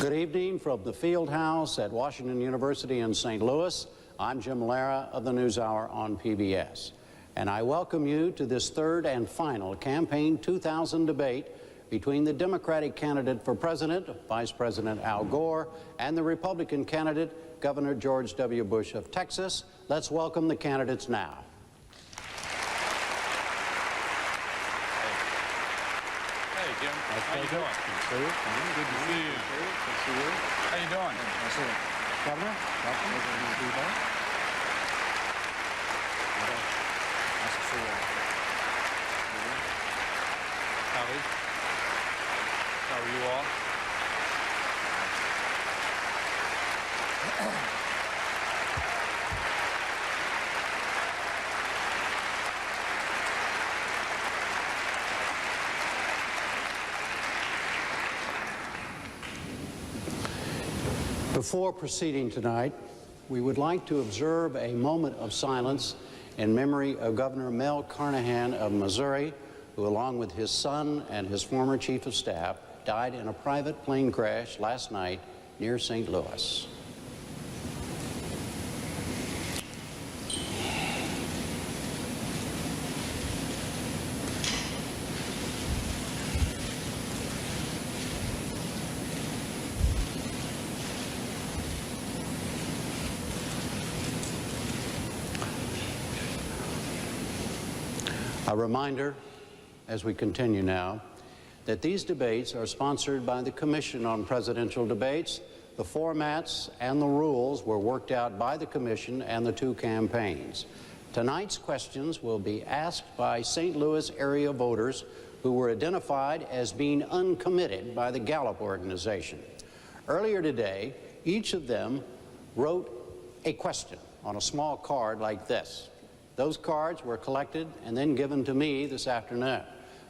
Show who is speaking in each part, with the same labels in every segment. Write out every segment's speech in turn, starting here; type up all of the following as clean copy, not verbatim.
Speaker 1: Good evening from the field house at Washington University in St. Louis. I'm Jim Lara of the NewsHour on PBS. And I welcome you to this third and final Campaign 2000 debate between the Democratic candidate for president, Vice President Al Gore, and the Republican candidate, Governor George W. Bush of Texas. Let's welcome the candidates now.
Speaker 2: Hey, Jim. How you doing? Good to see you.
Speaker 1: Good to see you.
Speaker 2: How you doing?
Speaker 1: Governor, welcome. Nice to see you.
Speaker 2: Howdy. How are you all?
Speaker 1: Before proceeding tonight, we would like to observe a moment of silence in memory of Governor Mel Carnahan of Missouri, who, along with his son and his former chief of staff, died in a private plane crash last night near St. Louis. A reminder, as we continue now, that these debates are sponsored by the Commission on Presidential Debates. The formats and the rules were worked out by the Commission and the two campaigns. Tonight's questions will be asked by St. Louis area voters who were identified as being uncommitted by the Gallup organization. Earlier today, each of them wrote a question on a small card like this. Those cards were collected and then given to me this afternoon.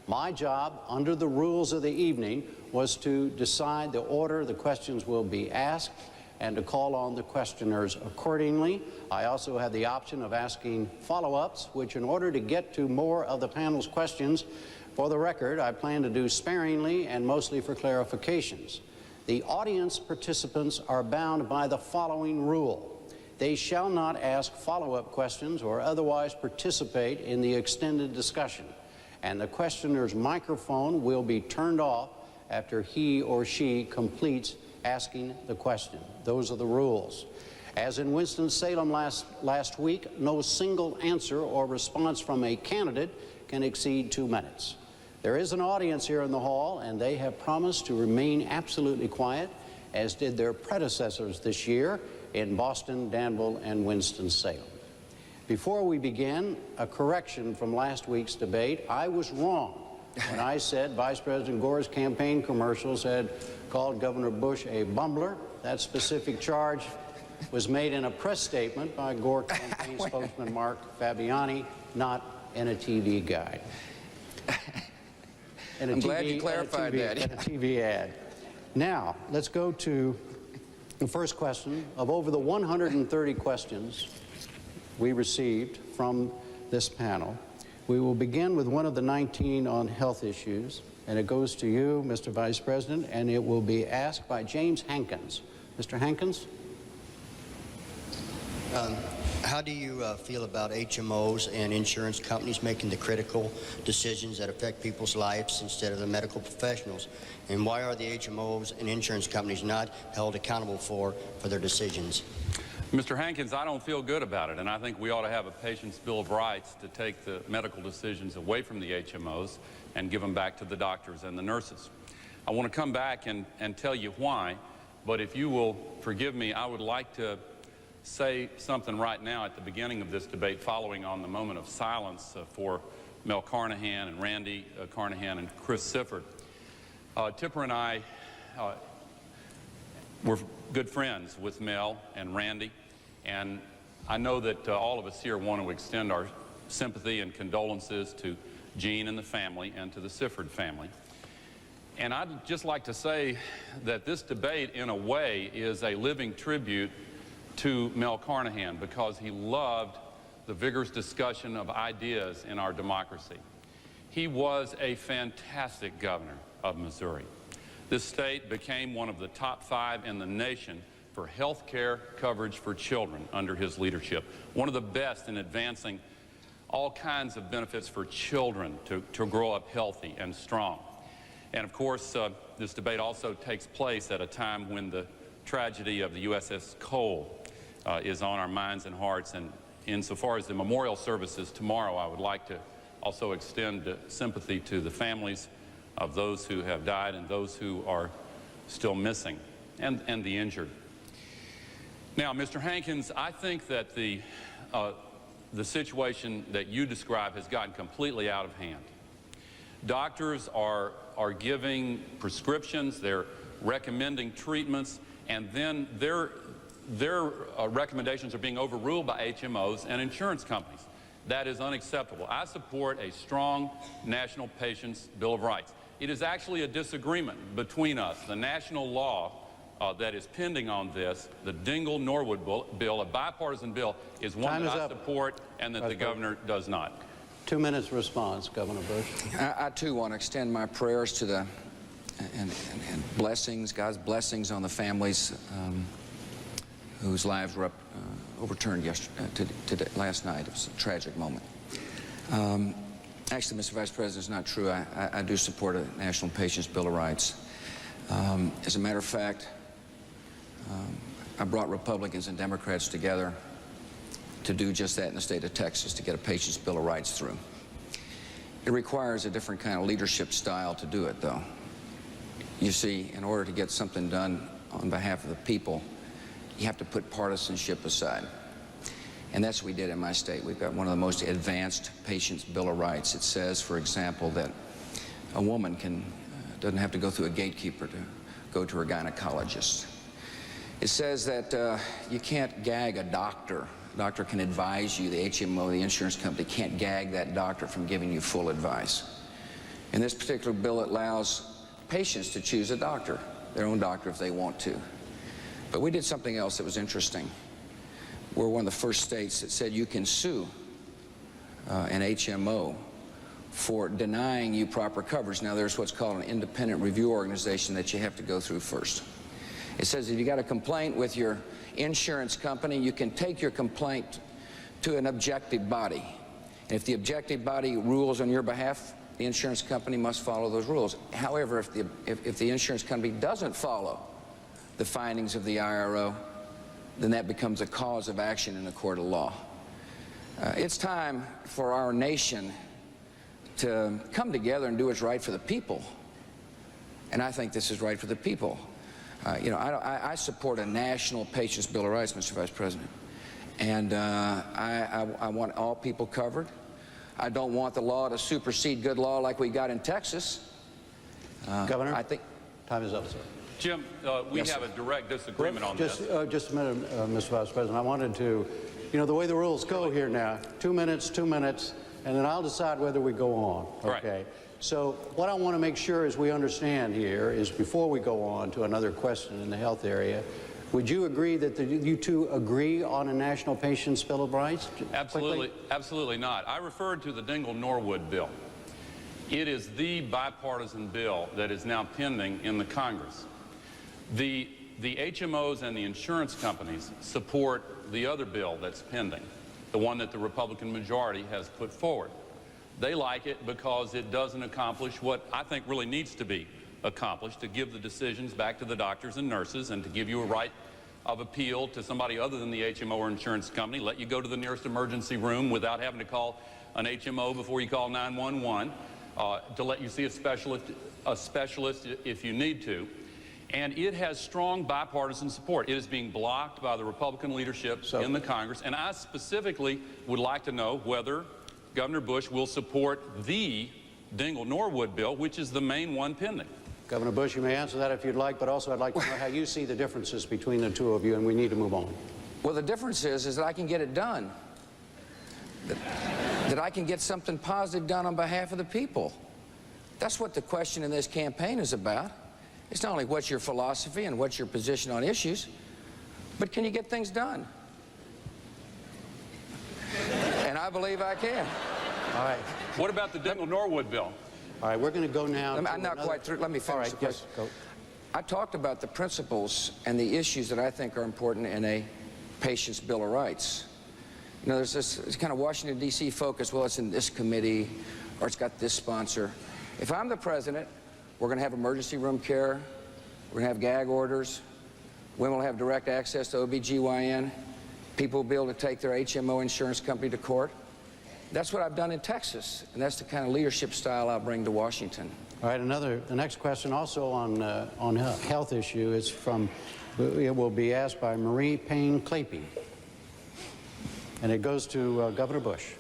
Speaker 1: My job, under the rules of the evening, was to decide the order the questions will be asked and to call on the questioners accordingly. I also had the option of asking follow-ups, which, in order to get to more of the panel's questions, for the record, I plan to do sparingly and mostly for clarifications. The audience participants are bound by the following rule. They shall not ask follow-up questions or otherwise participate in the extended discussion, and the questioner's microphone will be turned off after he or she completes asking the question. Those are the rules. As in Winston-Salem last week, no single answer or response from a candidate can exceed 2 minutes. There is an audience here in the hall, and they have promised to remain absolutely quiet, as did their predecessors this year in Boston, Danville, and Winston-Salem. Before we begin, a correction from last week's debate. I was wrong when I said Vice President Gore's campaign commercials had called Governor Bush a bumbler. That specific charge was made in a press statement by Gore campaign spokesman Mark Fabiani, not in a TV guide.
Speaker 3: I'm glad you clarified that.
Speaker 1: In a TV ad. Now, let's go to the first question. Of over the 130 questions we received from this panel, we will begin with one of the 19 on health issues, and it goes to you, Mr. Vice President, and it will be asked by James Hankins. Mr. Hankins?
Speaker 4: How do you feel about HMOs and insurance companies making the critical decisions that affect people's lives instead of the medical professionals? And why are the HMOs and insurance companies not held accountable for their decisions?
Speaker 2: Mr. Hankins, I don't feel good about it, and I think we ought to have a patient's bill of rights to take the medical decisions away from the HMOs and give them back to the doctors and the nurses. I want to come back and tell you why, but if you will forgive me, I would like to say something right now at the beginning of this debate, following on the moment of silence for Mel Carnahan and Randy Carnahan and Chris Sifford. Tipper and I were good friends with Mel and Randy, and I know that all of us here want to extend our sympathy and condolences to Gene and the family and to the Sifford family. And I'd just like to say that this debate, in a way, is a living tribute to Mel Carnahan, because he loved the vigorous discussion of ideas in our democracy. He was a fantastic governor of Missouri. This state became one of the top 5 in the nation for health care coverage for children under his leadership. One of the best in advancing all kinds of benefits for children to grow up healthy and strong. And of course, this debate also takes place at a time when the tragedy of the USS Cole is on our minds and hearts. And insofar as the memorial services tomorrow, I would like to also extend sympathy to the families of those who have died and those who are still missing, and the injured. Now, Mr. Hankins, I think that the situation that you describe has gotten completely out of hand. Doctors are giving prescriptions, they're recommending treatments, and then their recommendations are being overruled by HMOs and insurance companies. That is unacceptable. I support a strong national patients' Bill of Rights. It is actually a disagreement between us. The national law that is pending on this, the Dingell-Norwood bill, a bipartisan bill, is one that I support and that the governor does not.
Speaker 1: 2 minutes response, Governor Bush.
Speaker 3: I too want to extend my prayers to the and blessings, God's blessings on the families whose lives were overturned last night. It was a tragic moment. Actually, Mr. Vice President, it's not true. I do support a National Patients' Bill of Rights. As a matter of fact, I brought Republicans and Democrats together to do just that in the state of Texas, to get a Patients' Bill of Rights through. It requires a different kind of leadership style to do it, though. You see, in order to get something done on behalf of the people, you have to put partisanship aside. And that's what we did in my state. We've got one of the most advanced Patients' Bill of Rights. It says, for example, that a woman doesn't have to go through a gatekeeper to go to her gynecologist. It says that you can't gag a doctor. A doctor can advise you. The HMO, the insurance company, can't gag that doctor from giving you full advice. In this particular bill, it allows patients to choose a doctor, their own doctor if they want to. But we did something else that was interesting. We're one of the first states that said you can sue an HMO for denying you proper coverage. Now, there's what's called an independent review organization that you have to go through first. It says if you got a complaint with your insurance company, you can take your complaint to an objective body. And if the objective body rules on your behalf, the insurance company must follow those rules. However, if the insurance company doesn't follow the findings of the IRO, then that becomes a cause of action in a court of law. It's time for our nation to come together and do what's right for the people. And I think this is right for the people. You know, I support a national Patients' Bill of Rights, Mr. Vice President. And I want all people covered. I don't want the law to supersede good law like we got in Texas.
Speaker 1: Governor,
Speaker 3: I think
Speaker 1: time is up, sir.
Speaker 2: Jim, we have a direct disagreement on
Speaker 1: this. Just a minute, Mr. Vice President. I wanted to, you know, the way the rules go here now, 2 minutes, and then I'll decide whether we go on. Okay.
Speaker 2: Right.
Speaker 1: So what I want to make sure is we understand here is before we go on to another question in the health area, would you agree that you two agree on a National Patients' Bill of Rights?
Speaker 2: Absolutely, absolutely not. I referred to the Dingell-Norwood bill. It is the bipartisan bill that is now pending in the Congress. The HMOs and the insurance companies support the other bill that's pending, the one that the Republican majority has put forward. They like it because it doesn't accomplish what I think really needs to be accomplished, to give the decisions back to the doctors and nurses and to give you a right of appeal to somebody other than the HMO or insurance company, let you go to the nearest emergency room without having to call an HMO before you call 911, to let you see a specialist if you need to. And it has strong bipartisan support. It is being blocked by the Republican leadership in the Congress, and I specifically would like to know whether Governor Bush will support the Dingell-Norwood bill, which is the main one pending.
Speaker 1: Governor Bush, you may answer that if you'd like, but also I'd like to know how you see the differences between the two of you, and we need to move on.
Speaker 3: Well, the difference is that I can get it done. That I can get something positive done on behalf of the people. That's what the question in this campaign is about. It's not only what's your philosophy and what's your position on issues, but can you get things done? And I believe I can.
Speaker 1: All right.
Speaker 2: What about the Dingell-Norwood bill?
Speaker 1: All right, we're going to go now.
Speaker 3: I'm not quite through. Let me finish.
Speaker 1: All right, yes, go.
Speaker 3: I talked about the principles and the issues that I think are important in a patient's Bill of Rights. You know, there's this kind of Washington, D.C. focus, well, it's in this committee, or it's got this sponsor. If I'm the president, we're going to have emergency room care, we're going to have gag orders, women will have direct access to OB/GYN, people will be able to take their HMO insurance company to court. That's what I've done in Texas, and that's the kind of leadership style I'll bring to Washington.
Speaker 1: All right, the next question also on a health issue is from, it will be asked by Marie Payne Clapey. And it goes to Governor Bush.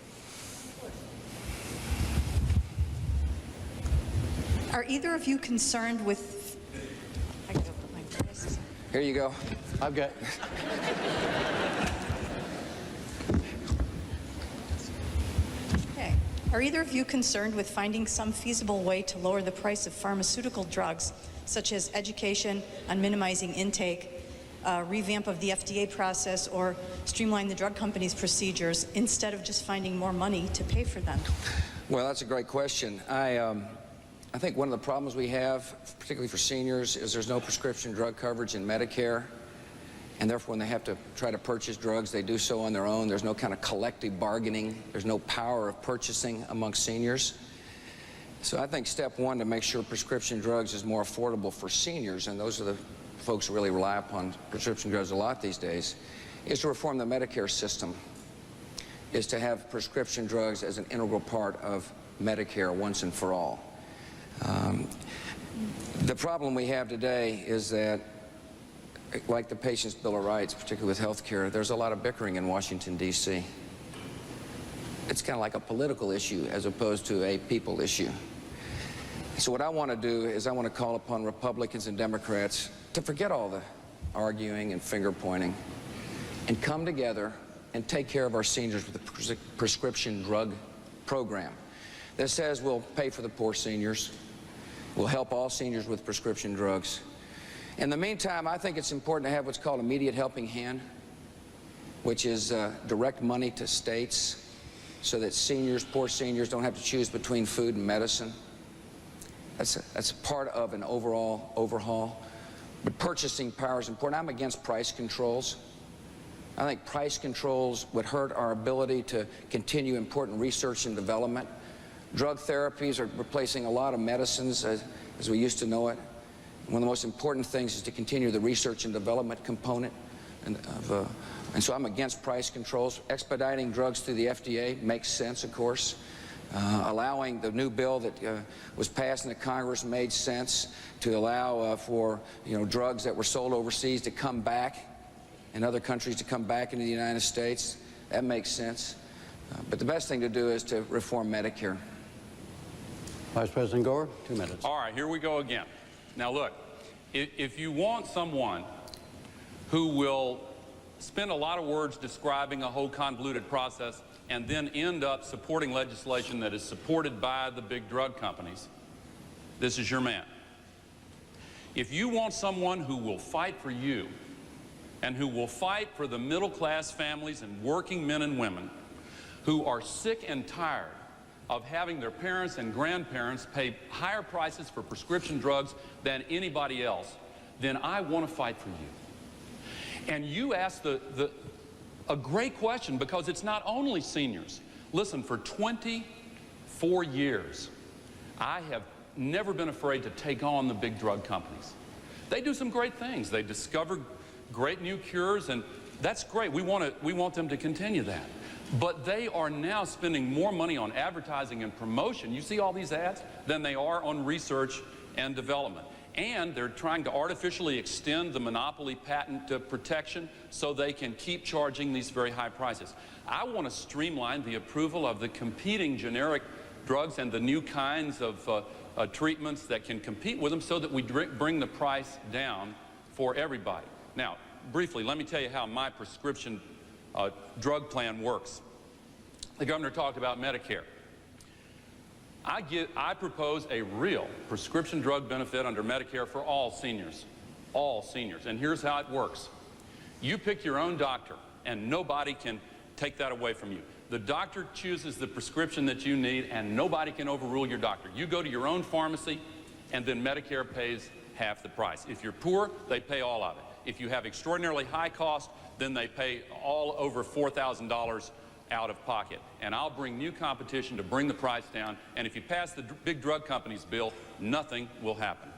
Speaker 5: Are either of you concerned with... I can go put my glasses on.
Speaker 3: Here you go.
Speaker 1: I've got...
Speaker 5: Okay. Are either of you concerned with finding some feasible way to lower the price of pharmaceutical drugs, such as education on minimizing intake, revamp of the FDA process, or streamline the drug companies' procedures instead of just finding more money to pay for them?
Speaker 3: Well, that's a great question. I think one of the problems we have, particularly for seniors, is there's no prescription drug coverage in Medicare, and therefore when they have to try to purchase drugs, they do so on their own. There's no kind of collective bargaining. There's no power of purchasing amongst seniors. So I think step one to make sure prescription drugs is more affordable for seniors, and those are the folks who really rely upon prescription drugs a lot these days, is to reform the Medicare system, is to have prescription drugs as an integral part of Medicare once and for all. The problem we have today is that, like the Patient's Bill of Rights, particularly with health care, there's a lot of bickering in Washington, D.C. It's kind of like a political issue as opposed to a people issue. So what I want to do is I want to call upon Republicans and Democrats to forget all the arguing and finger pointing and come together and take care of our seniors with a prescription drug program that says we'll pay for the poor seniors, we'll help all seniors with prescription drugs. In the meantime, I think it's important to have what's called immediate helping hand, which is direct money to states so that seniors, poor seniors, don't have to choose between food and medicine. That's part of an overall overhaul. But purchasing power is important. I'm against price controls. I think price controls would hurt our ability to continue important research and development. Drug therapies are replacing a lot of medicines as we used to know it. One of the most important things is to continue the research and development component. And so I'm against price controls. Expediting drugs through the FDA makes sense, of course. Allowing the new bill that was passed in the Congress made sense to allow for drugs that were sold overseas to come back, and other countries to come back into the United States. That makes sense. But the best thing to do is to reform Medicare.
Speaker 1: Vice President Gore, 2 minutes.
Speaker 2: All right, here we go again. Now look, if you want someone who will spend a lot of words describing a whole convoluted process and then end up supporting legislation that is supported by the big drug companies, this is your man. If you want someone who will fight for you and who will fight for the middle-class families and working men and women who are sick and tired of having their parents and grandparents pay higher prices for prescription drugs than anybody else, then I want to fight for you. And you asked a great question, because it's not only seniors. Listen, for 24 years, I have never been afraid to take on the big drug companies. They do some great things. They discover great new cures, and that's great. We want them to continue that. But they are now spending more money on advertising and promotion, you see all these ads, than they are on research and development. And they're trying to artificially extend the monopoly patent protection so they can keep charging these very high prices. I want to streamline the approval of the competing generic drugs and the new kinds of treatments that can compete with them so that we bring the price down for everybody. Now, briefly, let me tell you how my prescription drug plan works. The governor talked about Medicare. I propose a real prescription drug benefit under Medicare for all seniors. And here's how it works. You pick your own doctor, and nobody can take that away from you. The doctor chooses the prescription that you need, and nobody can overrule your doctor. You go to your own pharmacy, and then Medicare pays half the price. If you're poor, they pay all of it. If you have extraordinarily high cost, then they pay all over $4,000 out of pocket. And I'll bring new competition to bring the price down. And if you pass the big drug companies bill, nothing will happen.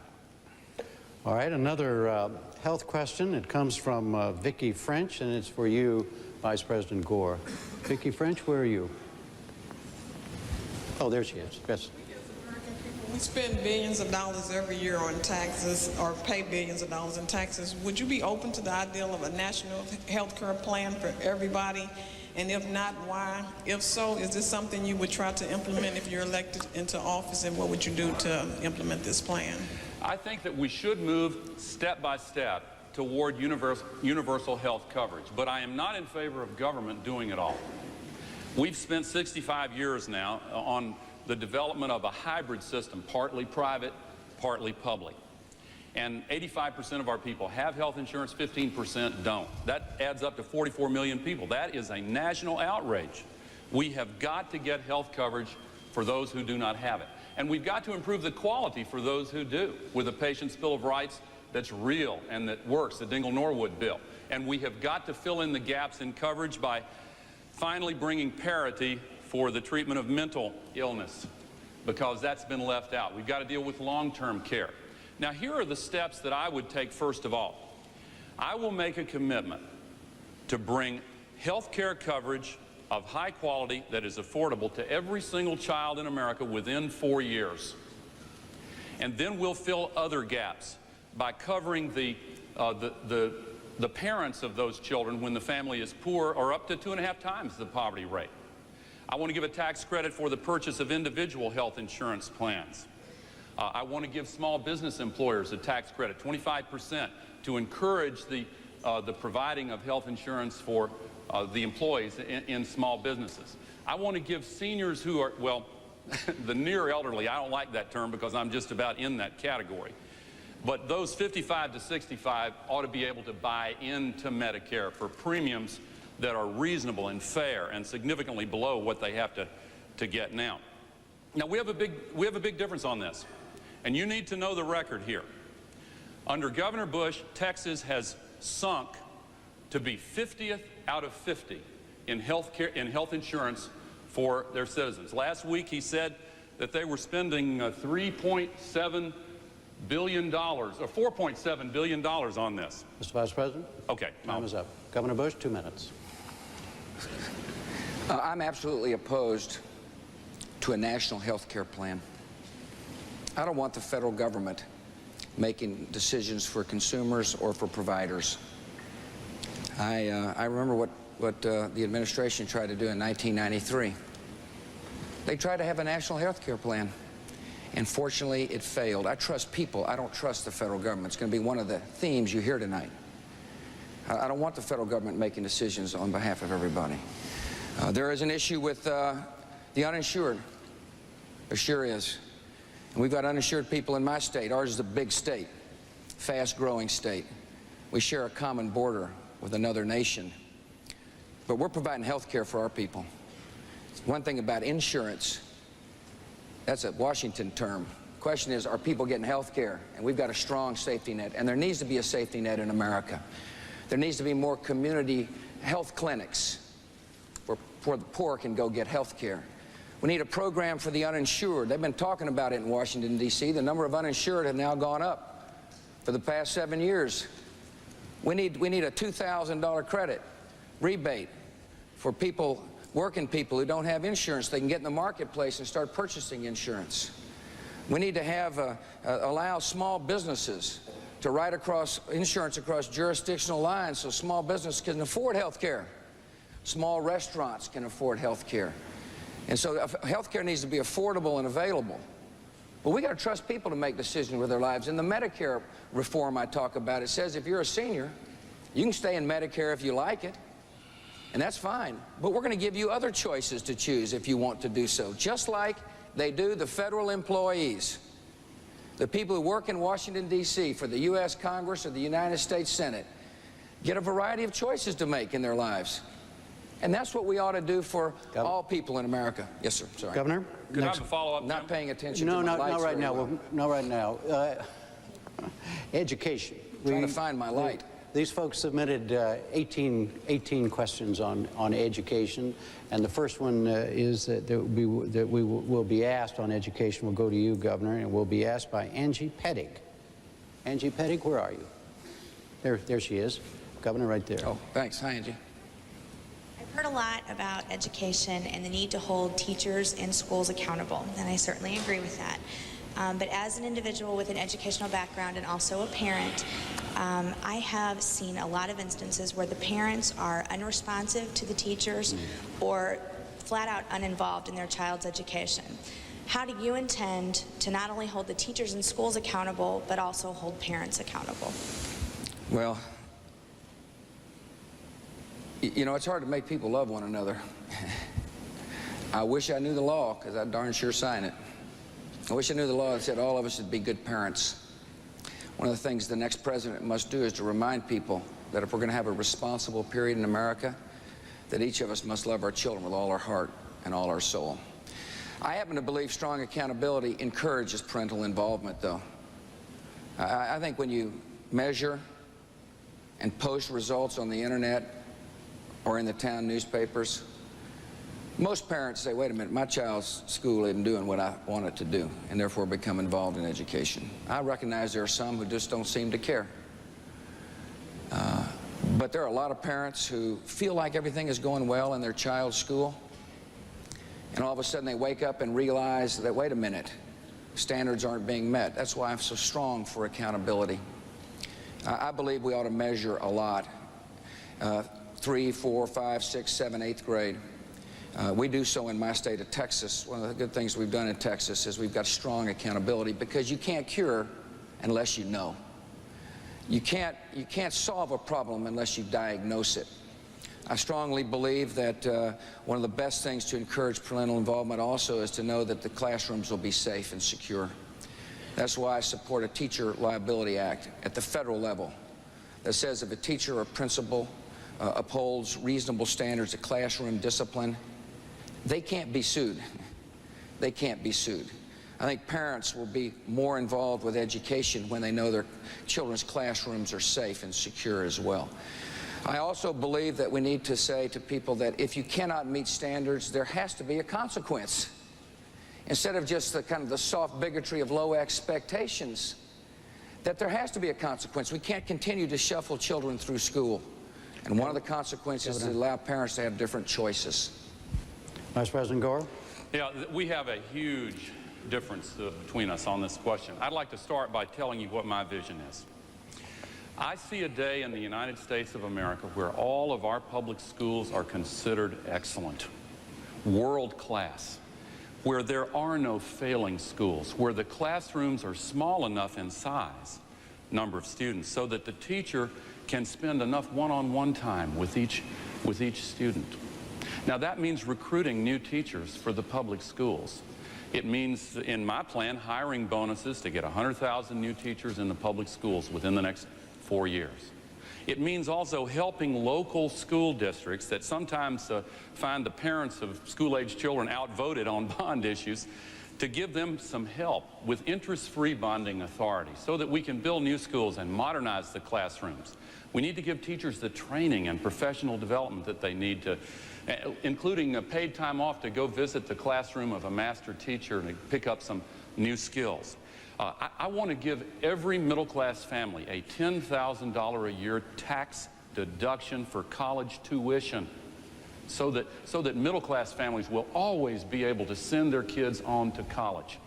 Speaker 1: All right, another health question. It comes from Vicki French, and it's for you, Vice President Gore. Vicki French, where are you? Oh, there she is. Yes.
Speaker 6: We spend billions of dollars every year on taxes, or pay billions of dollars in taxes. Would you be open to the idea of a national health care plan for everybody? And if not, why? If so, is this something you would try to implement if you're elected into office, and what would you do to implement this plan?
Speaker 2: I think that we should move step by step toward universal health coverage, but I am not in favor of government doing it all. We've spent 65 years now on the development of a hybrid system, partly private, partly public. And 85% of our people have health insurance, 15% don't. That adds up to 44 million people. That is a national outrage. We have got to get health coverage for those who do not have it. And we've got to improve the quality for those who do, with a Patient's Bill of Rights that's real and that works, the Dingell-Norwood bill. And we have got to fill in the gaps in coverage by finally bringing parity for the treatment of mental illness, because that's been left out. We've got to deal with long-term care. Now, here are the steps that I would take first of all. I will make a commitment to bring health care coverage of high quality that is affordable to every single child in America within 4 years. And then we'll fill other gaps by covering the parents of those children when the family is poor, or up to 2.5 times the poverty rate. I want to give a tax credit for the purchase of individual health insurance plans. I want to give small business employers a tax credit, 25%, to encourage the providing of health insurance for the employees in small businesses. I want to give seniors who are, well, the near elderly, I don't like that term because I'm just about in that category. But those 55 to 65 ought to be able to buy into Medicare for premiums that are reasonable and fair and significantly below what they have to get now. Now, we have a big difference on this, and you need to know the record here. Under Governor Bush, Texas has sunk to be 50th out of 50 in health insurance for their citizens. Last week he said that they were spending $3.7 billion or $4.7 billion on this.
Speaker 1: Mr. Vice President?
Speaker 2: Okay.
Speaker 1: Time is up. Governor Bush, 2 minutes.
Speaker 3: I'm absolutely opposed to a national health care plan. I don't want the federal government making decisions for consumers or for providers. I remember what the administration tried to do in 1993. They tried to have a national health care plan, and fortunately it failed. I trust people. I don't trust the federal government. It's going to be one of the themes you hear tonight. I don't want the federal government making decisions on behalf of everybody. There is an issue with the uninsured. There sure is. And we've got uninsured people in my state. Ours is a big state, fast-growing state. We share a common border with another nation. But we're providing health care for our people. One thing about insurance, that's a Washington term. The question is, are people getting health care? And we've got a strong safety net, and there needs to be a safety net in America. There needs to be more community health clinics where the poor can go get health care. We need a program for the uninsured. They've been talking about it in Washington, D.C. The number of uninsured have now gone up for the past 7 years. We need a $2,000 credit rebate for people, working people who don't have insurance. They can get in the marketplace and start purchasing insurance. We need to have allow small businesses to write insurance across jurisdictional lines so small businesses can afford health care. Small restaurants can afford health care. And so health care needs to be affordable and available. But we got to trust people to make decisions with their lives. In the Medicare reform I talk about, it says if you're a senior, you can stay in Medicare if you like it, and that's fine. But we're going to give you other choices to choose if you want to do so, just like they do the federal employees. The people who work in Washington, D.C. for the U.S. Congress or the United States Senate get a variety of choices to make in their lives. And that's what we ought to do for all people in America. Yes, sir. Sorry.
Speaker 1: Governor?
Speaker 2: Could I have a follow-up?
Speaker 3: Not paying attention
Speaker 1: No,
Speaker 3: to my lights
Speaker 1: not right
Speaker 3: very
Speaker 1: now.
Speaker 3: well.
Speaker 1: Not right now. Education.
Speaker 3: Trying to find my light.
Speaker 1: These folks submitted 18 questions on education, and the first one is that we will be asked on education. Will go to you, Governor, and will be asked by Angie Pettig. Angie Pettig, where are you? There she is. Governor, right there.
Speaker 3: Oh, thanks. Hi, Angie.
Speaker 7: I've heard a lot about education and the need to hold teachers and schools accountable, and I certainly agree with that. But as an individual with an educational background and also a parent, I have seen a lot of instances where the parents are unresponsive to the teachers or flat out uninvolved in their child's education. How do you intend to not only hold the teachers and schools accountable, but also hold parents accountable?
Speaker 3: Well, you know, it's hard to make people love one another. I wish I knew the law, because I'd darn sure sign it. I wish I knew the law that said all of us should be good parents. One of the things the next president must do is to remind people that if we're going to have a responsible period in America, that each of us must love our children with all our heart and all our soul. I happen to believe strong accountability encourages parental involvement, though. I think when you measure and post results on the internet or in the town newspapers, most parents say, wait a minute, my child's school isn't doing what I want it to do, and therefore become involved in education. I recognize there are some who just don't seem to care. But there are a lot of parents who feel like everything is going well in their child's school, and all of a sudden they wake up and realize that, wait a minute, standards aren't being met. That's why I'm so strong for accountability. I believe we ought to measure a lot. 3, 4, 5, 6, 7, 8th grade. We do so in my state of Texas. One of the good things we've done in Texas is we've got strong accountability, because you can't cure unless you know. You can't solve a problem unless you diagnose it. I strongly believe that one of the best things to encourage parental involvement also is to know that the classrooms will be safe and secure. That's why I support a Teacher Liability Act at the federal level that says if a teacher or principal upholds reasonable standards of classroom discipline, they can't be sued. They can't be sued. I think parents will be more involved with education when they know their children's classrooms are safe and secure as well. I also believe that we need to say to people that if you cannot meet standards, there has to be a consequence. Instead of just the kind of the soft bigotry of low expectations, that there has to be a consequence. We can't continue to shuffle children through school. And one of the consequences is to allow parents to have different choices.
Speaker 1: Vice President Gore?
Speaker 2: Yeah, we have a huge difference between us on this question. I'd like to start by telling you what my vision is. I see a day in the United States of America where all of our public schools are considered excellent, world class, where there are no failing schools, where the classrooms are small enough in size, number of students, so that the teacher can spend enough one-on-one time with each student. Now that means recruiting new teachers for the public schools. It means, in my plan, hiring bonuses to get 100,000 new teachers in the public schools within the next 4 years. It means also helping local school districts that sometimes find the parents of school-age children outvoted on bond issues, to give them some help with interest-free bonding authority so that we can build new schools and modernize the classrooms. We need to give teachers the training and professional development that they need to, including paid time off to go visit the classroom of a master teacher and pick up some new skills. I want to give every middle-class family a $10,000 a year tax deduction for college tuition, so that middle-class families will always be able to send their kids on to college.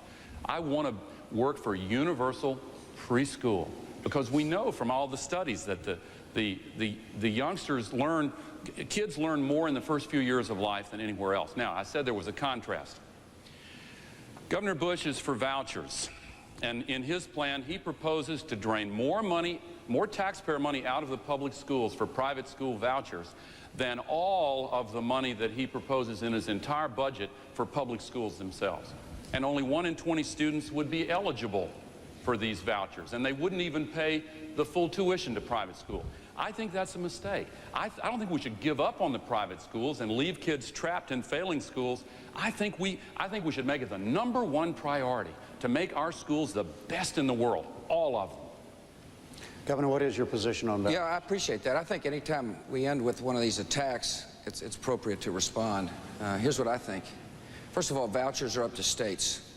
Speaker 2: I want to work for universal preschool, because we know from all the studies that the kids learn more in the first few years of life than anywhere else. Now, I said there was a contrast. Governor Bush is for vouchers, and in his plan, he proposes to drain more taxpayer money out of the public schools for private school vouchers than all of the money that he proposes in his entire budget for public schools themselves. And only 1 in 20 students would be eligible for these vouchers, and they wouldn't even pay the full tuition to private school. I think that's a mistake. I don't think we should give up on the private schools and leave kids trapped in failing schools. I think we should make it the #1 priority to make our schools the best in the world, all of them.
Speaker 1: Governor, what is your position on that?
Speaker 3: Yeah, I appreciate that. I think anytime we end with one of these attacks, it's appropriate to respond. Here's what I think. First of all, vouchers are up to states.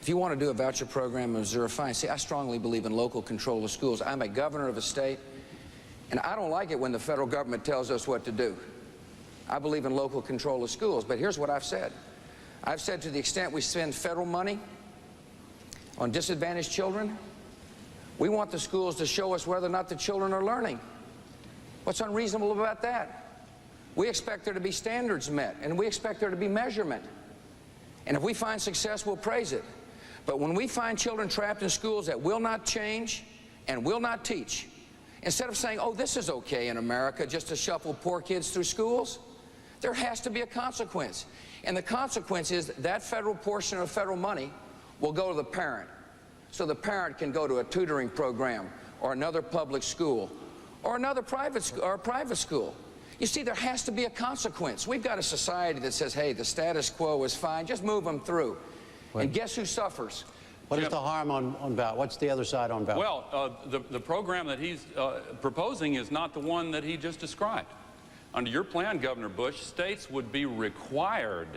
Speaker 3: If you want to do a voucher program in Missouri, fine. See, I strongly believe in local control of schools. I'm a governor of a state, and I don't like it when the federal government tells us what to do. I believe in local control of schools, but here's what I've said. I've said to the extent we spend federal money on disadvantaged children, we want the schools to show us whether or not the children are learning. What's unreasonable about that? We expect there to be standards met, and we expect there to be measurement. And if we find success, we'll praise it. But when we find children trapped in schools that will not change and will not teach, instead of saying, oh, this is okay in America just to shuffle poor kids through schools, there has to be a consequence. And the consequence is that federal portion of federal money will go to the parent. So the parent can go to a tutoring program or another public school or another private school. You see, there has to be a consequence. We've got a society that says, hey, the status quo is fine, just move them through. And guess who suffers?
Speaker 1: What is the harm on voucher? What's the other side on voucher?
Speaker 2: Well, the program that he's proposing is not the one that he just described. Under your plan, Governor Bush, states would be required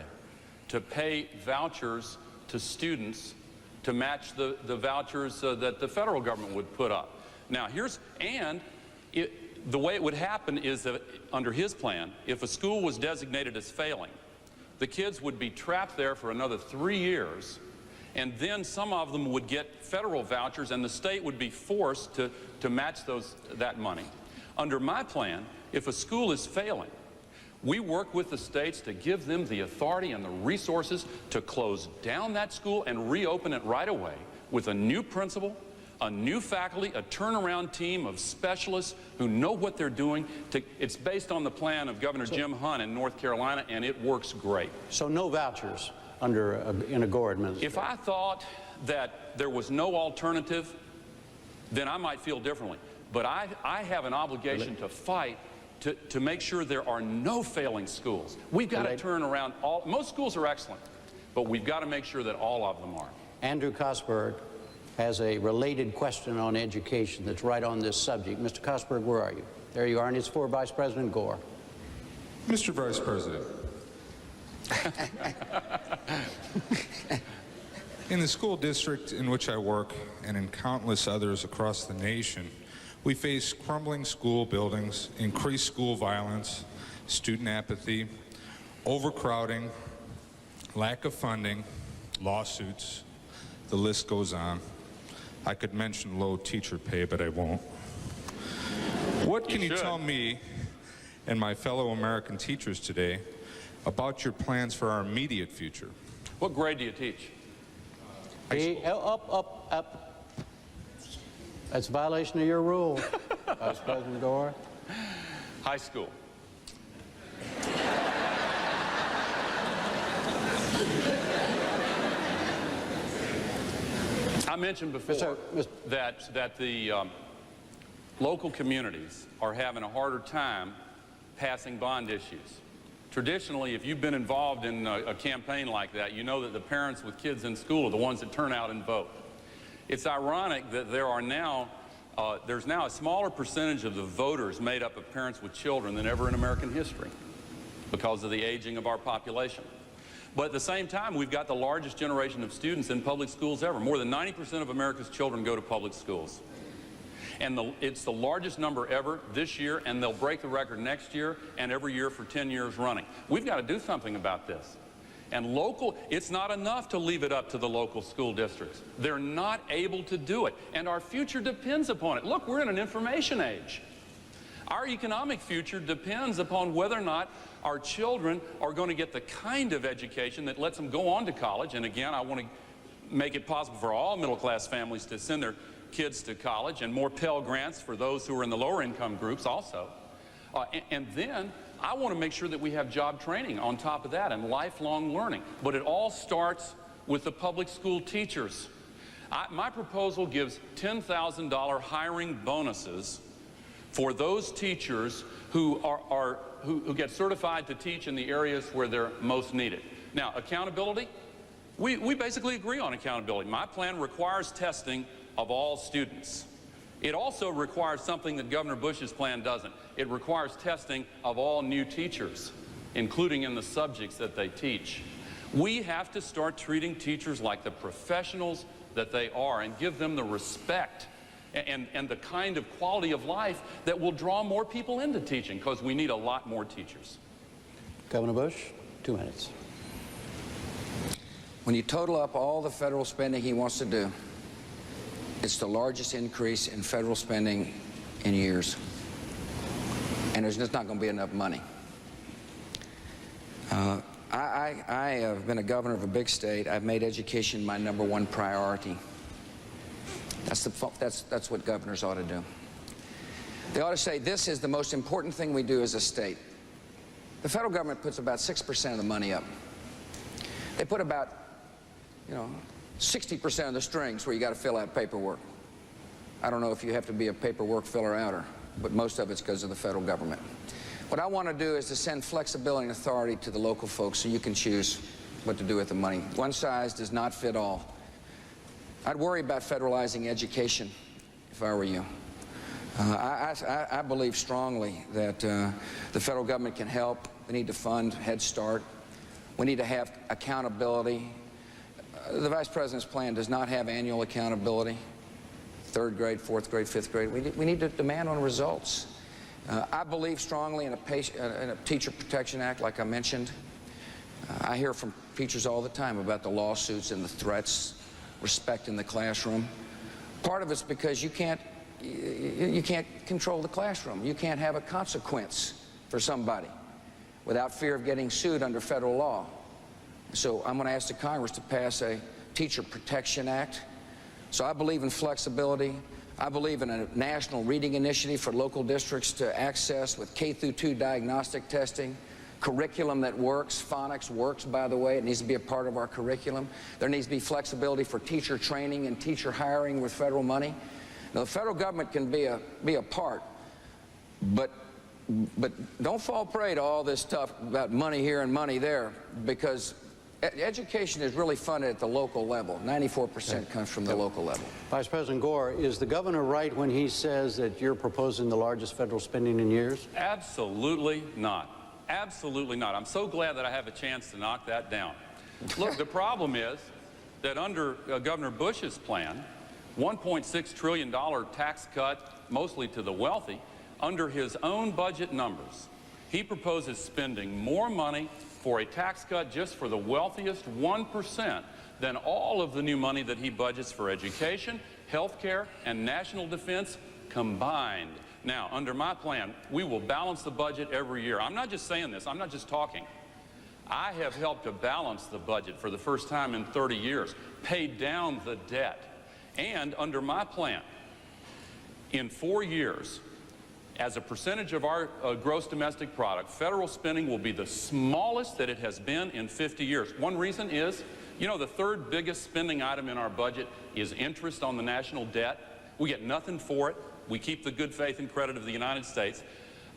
Speaker 2: to pay vouchers to students to match the vouchers that the federal government would put up. Now, the way it would happen is that under his plan, if a school was designated as failing, the kids would be trapped there for another 3 years, and then some of them would get federal vouchers, and the state would be forced to match that money. Under my plan, if a school is failing, we work with the states to give them the authority and the resources to close down that school and reopen it right away with a new principal, a new faculty, a turnaround team of specialists who know what they're doing. It's based on the plan of Governor Jim Hunt in North Carolina, and it works great.
Speaker 1: So no vouchers in a Gore administration?
Speaker 2: If I thought that there was no alternative, then I might feel differently. But I have an obligation to fight to make sure there are no failing schools. We've got to turn around most schools are excellent, but we've got to make sure that all of them are.
Speaker 1: Andrew Kosberg has a related question on education that's right on this subject. Mr. Kosberg, where are you? There you are, and it's for Vice President Gore.
Speaker 8: Mr. Vice President, in the school district in which I work and in countless others across the nation, we face crumbling school buildings, increased school violence, student apathy, overcrowding, lack of funding, lawsuits. The list goes on. I could mention low teacher pay, but I won't. What can you tell me and my fellow American teachers today about your plans for our immediate future?
Speaker 2: What grade do you teach?
Speaker 1: Up. That's a violation of your rule, Vice President Gore.
Speaker 2: High school. I mentioned before that the local communities are having a harder time passing bond issues. Traditionally, if you've been involved in a campaign like that, you know that the parents with kids in school are the ones that turn out and vote. It's ironic that there's now a smaller percentage of the voters made up of parents with children than ever in American history because of the aging of our population. But at the same time, we've got the largest generation of students in public schools ever. More than 90% of America's children go to public schools. And it's the largest number ever this year, and they'll break the record next year and every year for 10 years running. We've got to do something about this. And it's not enough to leave it up to the local school districts. They're not able to do it, and our future depends upon it. Look, we're in an information age. Our economic future depends upon whether or not our children are going to get the kind of education that lets them go on to college. And again, I want to make it possible for all middle-class families to send their kids to college, and more Pell Grants for those who are in the lower income groups also. And then I want to make sure that we have job training on top of that and lifelong learning. But it all starts with the public school teachers. My proposal gives $10,000 hiring bonuses for those teachers who get certified to teach in the areas where they're most needed. Now, accountability, we basically agree on accountability. My plan requires testing of all students. It also requires something that Governor Bush's plan doesn't. It requires testing of all new teachers, including in the subjects that they teach. We have to start treating teachers like the professionals that they are and give them the respect and the kind of quality of life that will draw more people into teaching, because we need a lot more teachers.
Speaker 1: Governor Bush, 2 minutes.
Speaker 3: When you total up all the federal spending he wants to do, it's the largest increase in federal spending in years. And there's just not going to be enough money. I have been a governor of a big state. I've made education my #1 priority. That's what governors ought to do. They ought to say, this is the most important thing we do as a state. The federal government puts about 6% of the money up. They put about, 60% of the strings where you got to fill out paperwork. I don't know if you have to be a paperwork filler-outer, but most of it's because of the federal government. What I want to do is to send flexibility and authority to the local folks so you can choose what to do with the money. One size does not fit all. I'd worry about federalizing education if I were you. I believe strongly that the federal government can help. We need to fund Head Start. We need to have accountability. The Vice President's plan does not have annual accountability. 3rd grade, 4th grade, 5th grade. We need to demand on results. I believe strongly in a Teacher Protection Act, like I mentioned. I hear from teachers all the time about the lawsuits and the threats, respect in the classroom. Part of it's because you can't control the classroom. You can't have a consequence for somebody without fear of getting sued under federal law. So I'm going to ask the Congress to pass a Teacher Protection Act. So I believe in flexibility. I believe in a national reading initiative for local districts to access with K-2 diagnostic testing, curriculum that works. Phonics works, by the way. It needs to be a part of our curriculum. There needs to be flexibility for teacher training and teacher hiring with federal money. Now, the federal government can be a part, but don't fall prey to all this stuff about money here and money there, because education is really funded at the local level. 94% comes from the local level.
Speaker 1: Vice President Gore, is the governor right when he says that you're proposing the largest federal spending in years?
Speaker 2: Absolutely not. Absolutely not. I'm so glad that I have a chance to knock that down. Look, the problem is that under Governor Bush's plan, $1.6 trillion tax cut, mostly to the wealthy, under his own budget numbers, he proposes spending more money for a tax cut just for the wealthiest 1% than all of the new money that he budgets for education, health care, and national defense combined. Now, under my plan, we will balance the budget every year. I'm not just saying this, I'm not just talking. I have helped to balance the budget for the first time in 30 years, pay down the debt. And under my plan, in 4 years, as a percentage of our gross domestic product, federal spending will be the smallest that it has been in 50 years. One reason is, the 3rd biggest spending item in our budget is interest on the national debt. We get nothing for it. We keep the good faith and credit of the United States.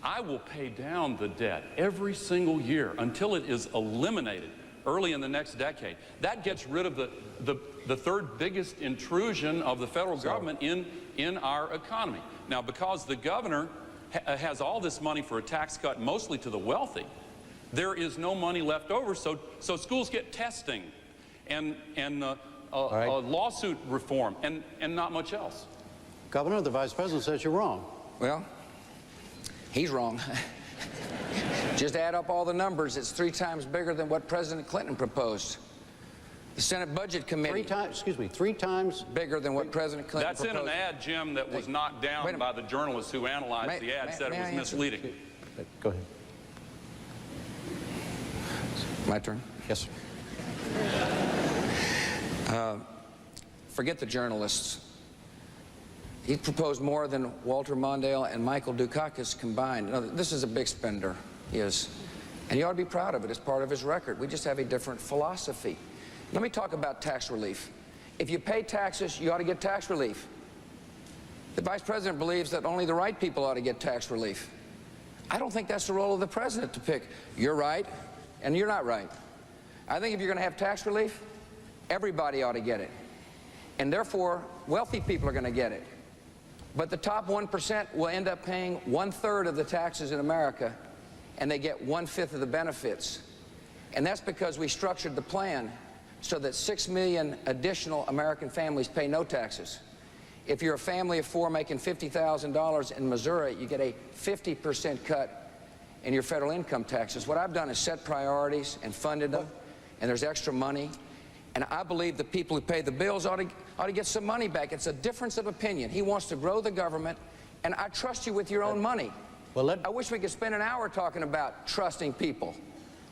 Speaker 2: I will pay down the debt every single year until it is eliminated early in the next decade. That gets rid of the 3rd biggest intrusion of the federal government in our economy. Now, because the governor has all this money for a tax cut mostly to the wealthy, there is no money left over, so schools get testing and lawsuit reform and not much else.
Speaker 1: Governor, the Vice President says you're wrong.
Speaker 3: Well, he's wrong. Just add up all the numbers. It's 3 times bigger than what President Clinton proposed. The Senate Budget Committee.
Speaker 1: 3 times
Speaker 3: bigger than what President Clinton proposed.
Speaker 2: That's in an ad, Jim, that was knocked down by the journalists who analyzed the ad, said it was misleading.
Speaker 1: Go ahead.
Speaker 3: My turn?
Speaker 1: Yes,
Speaker 3: sir. Forget the journalists. He proposed more than Walter Mondale and Michael Dukakis combined. Now, this is a big spender, he is. And he ought to be proud of it. It's part of his record. We just have a different philosophy. Let me talk about tax relief. If you pay taxes, you ought to get tax relief. The Vice President believes that only the right people ought to get tax relief. I don't think that's the role of the President to pick. You're right, and you're not right. I think if you're going to have tax relief, everybody ought to get it. And therefore, wealthy people are going to get it. But the top 1% will end up paying 1/3 of the taxes in America, and they get 1/5 of the benefits. And that's because we structured the plan so that 6 million additional American families pay no taxes. If you're a family of 4 making $50,000 in Missouri, you get a 50% cut in your federal income taxes. What I've done is set priorities and funded them, and there's extra money. And I believe the people who pay the bills ought to get some money back. It's a difference of opinion. He wants to grow the government, and I trust you with your own money.
Speaker 1: Well,
Speaker 3: I wish we could spend an hour talking about trusting people,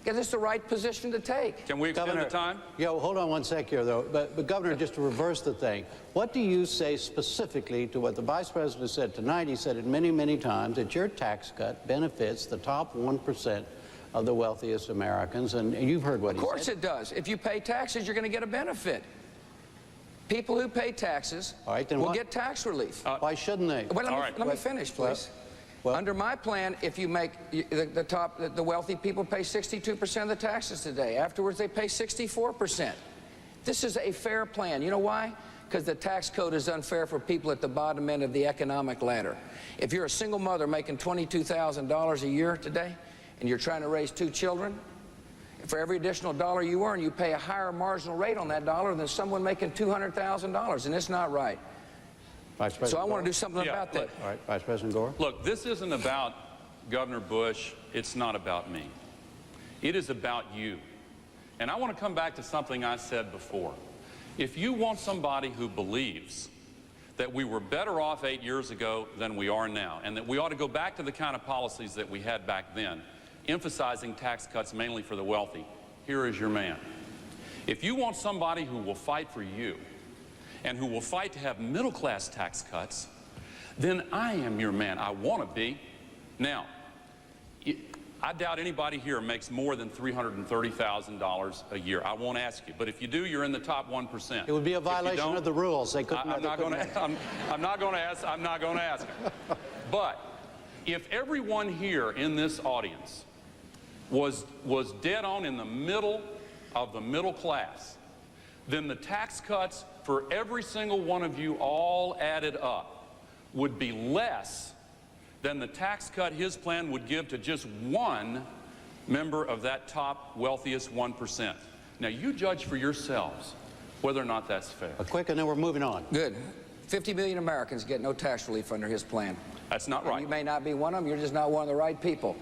Speaker 3: because it's the right position to take.
Speaker 2: Can we extend the time?
Speaker 1: Yeah, well, hold on one sec here, though. But Governor, just to reverse the thing, what do you say specifically to what the Vice President said tonight? He said it many, many times, that your tax cut benefits the top 1% of the wealthiest Americans, and you've heard what he said.
Speaker 3: Of course it does. If you pay taxes, you're going to get a benefit. People who pay taxes will get tax relief.
Speaker 1: Why shouldn't they?
Speaker 3: Well, let me finish, please.
Speaker 1: Well,
Speaker 3: under my plan, if you make the wealthy people pay 62% of the taxes today. Afterwards, they pay 64%. This is a fair plan. You know why? Because the tax code is unfair for people at the bottom end of the economic ladder. If you're a single mother making $22,000 a year today, and you're trying to raise 2 children, for every additional dollar you earn, you pay a higher marginal rate on that dollar than someone making $200,000, and it's not right.
Speaker 1: Vice President
Speaker 3: so I want
Speaker 1: Gore.
Speaker 3: to do something about that.
Speaker 1: All right, Vice President Gore.
Speaker 2: Look, this isn't about Governor Bush. It's not about me. It is about you. And I want to come back to something I said before. If you want somebody who believes that we were better off 8 years ago than we are now, and that we ought to go back to the kind of policies that we had back then, emphasizing tax cuts mainly for the wealthy, here is your man. If you want somebody who will fight for you and who will fight to have middle-class tax cuts, then I am your man. I want to be. Now, I doubt anybody here makes more than $330,000 a year. I won't ask you, but if you do, you're in the top 1%.
Speaker 1: It would be a violation of the rules. They couldn't.
Speaker 2: I'm not going to ask you. But if everyone here in this audience was dead on in the middle of the middle class, then the tax cuts for every single one of you all added up would be less than the tax cut his plan would give to just one member of that top wealthiest 1%. Now, you judge for yourselves whether or not that's fair.
Speaker 1: Quick, and then we're moving on.
Speaker 3: Good. 50 million Americans get no tax relief under his plan.
Speaker 2: That's not right.
Speaker 3: And you may not be one of them. You're just not one of the right people.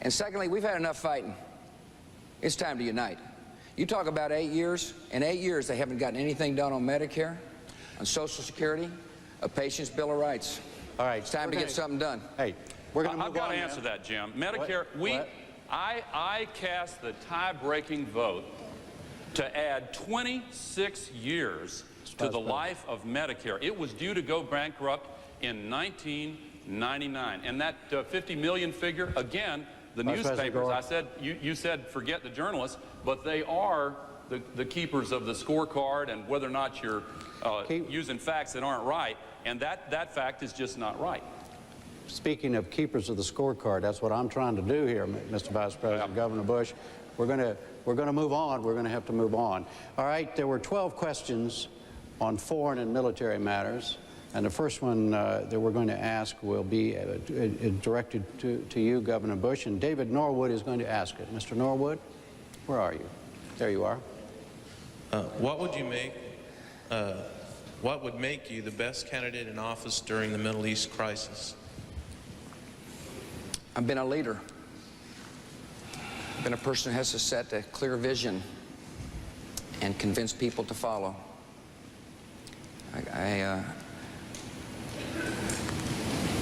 Speaker 3: And secondly, we've had enough fighting. It's time to unite. You talk about 8 years. In 8 years, they haven't gotten anything done on Medicare, on Social Security, a patient's Bill of Rights.
Speaker 1: All right.
Speaker 3: It's time to get something done.
Speaker 1: Hey, we're going to move on.
Speaker 2: I've got to answer that, Jim. Medicare, I cast the tie-breaking vote to add 26 years to the life of Medicare. It was due to go bankrupt in 1999. And that 50 million figure, again, the newspapers, I said, you said forget the journalists, but they are the keepers of the scorecard and whether or not you're using facts that aren't right. And that fact is just not right.
Speaker 1: Speaking of keepers of the scorecard, that's what I'm trying to do here, Mr. Vice President, Governor Bush. We're going to move on. We're going to have to move on. All right, there were 12 questions on foreign and military matters. And the first one that we're going to ask will be directed to you, Governor Bush, and David Norwood is going to ask it. Mr. Norwood, where are you? There you are.
Speaker 9: What would make you the best candidate in office during the Middle East crisis?
Speaker 3: I've been a leader. I've been a person who has to set a clear vision and convince people to follow.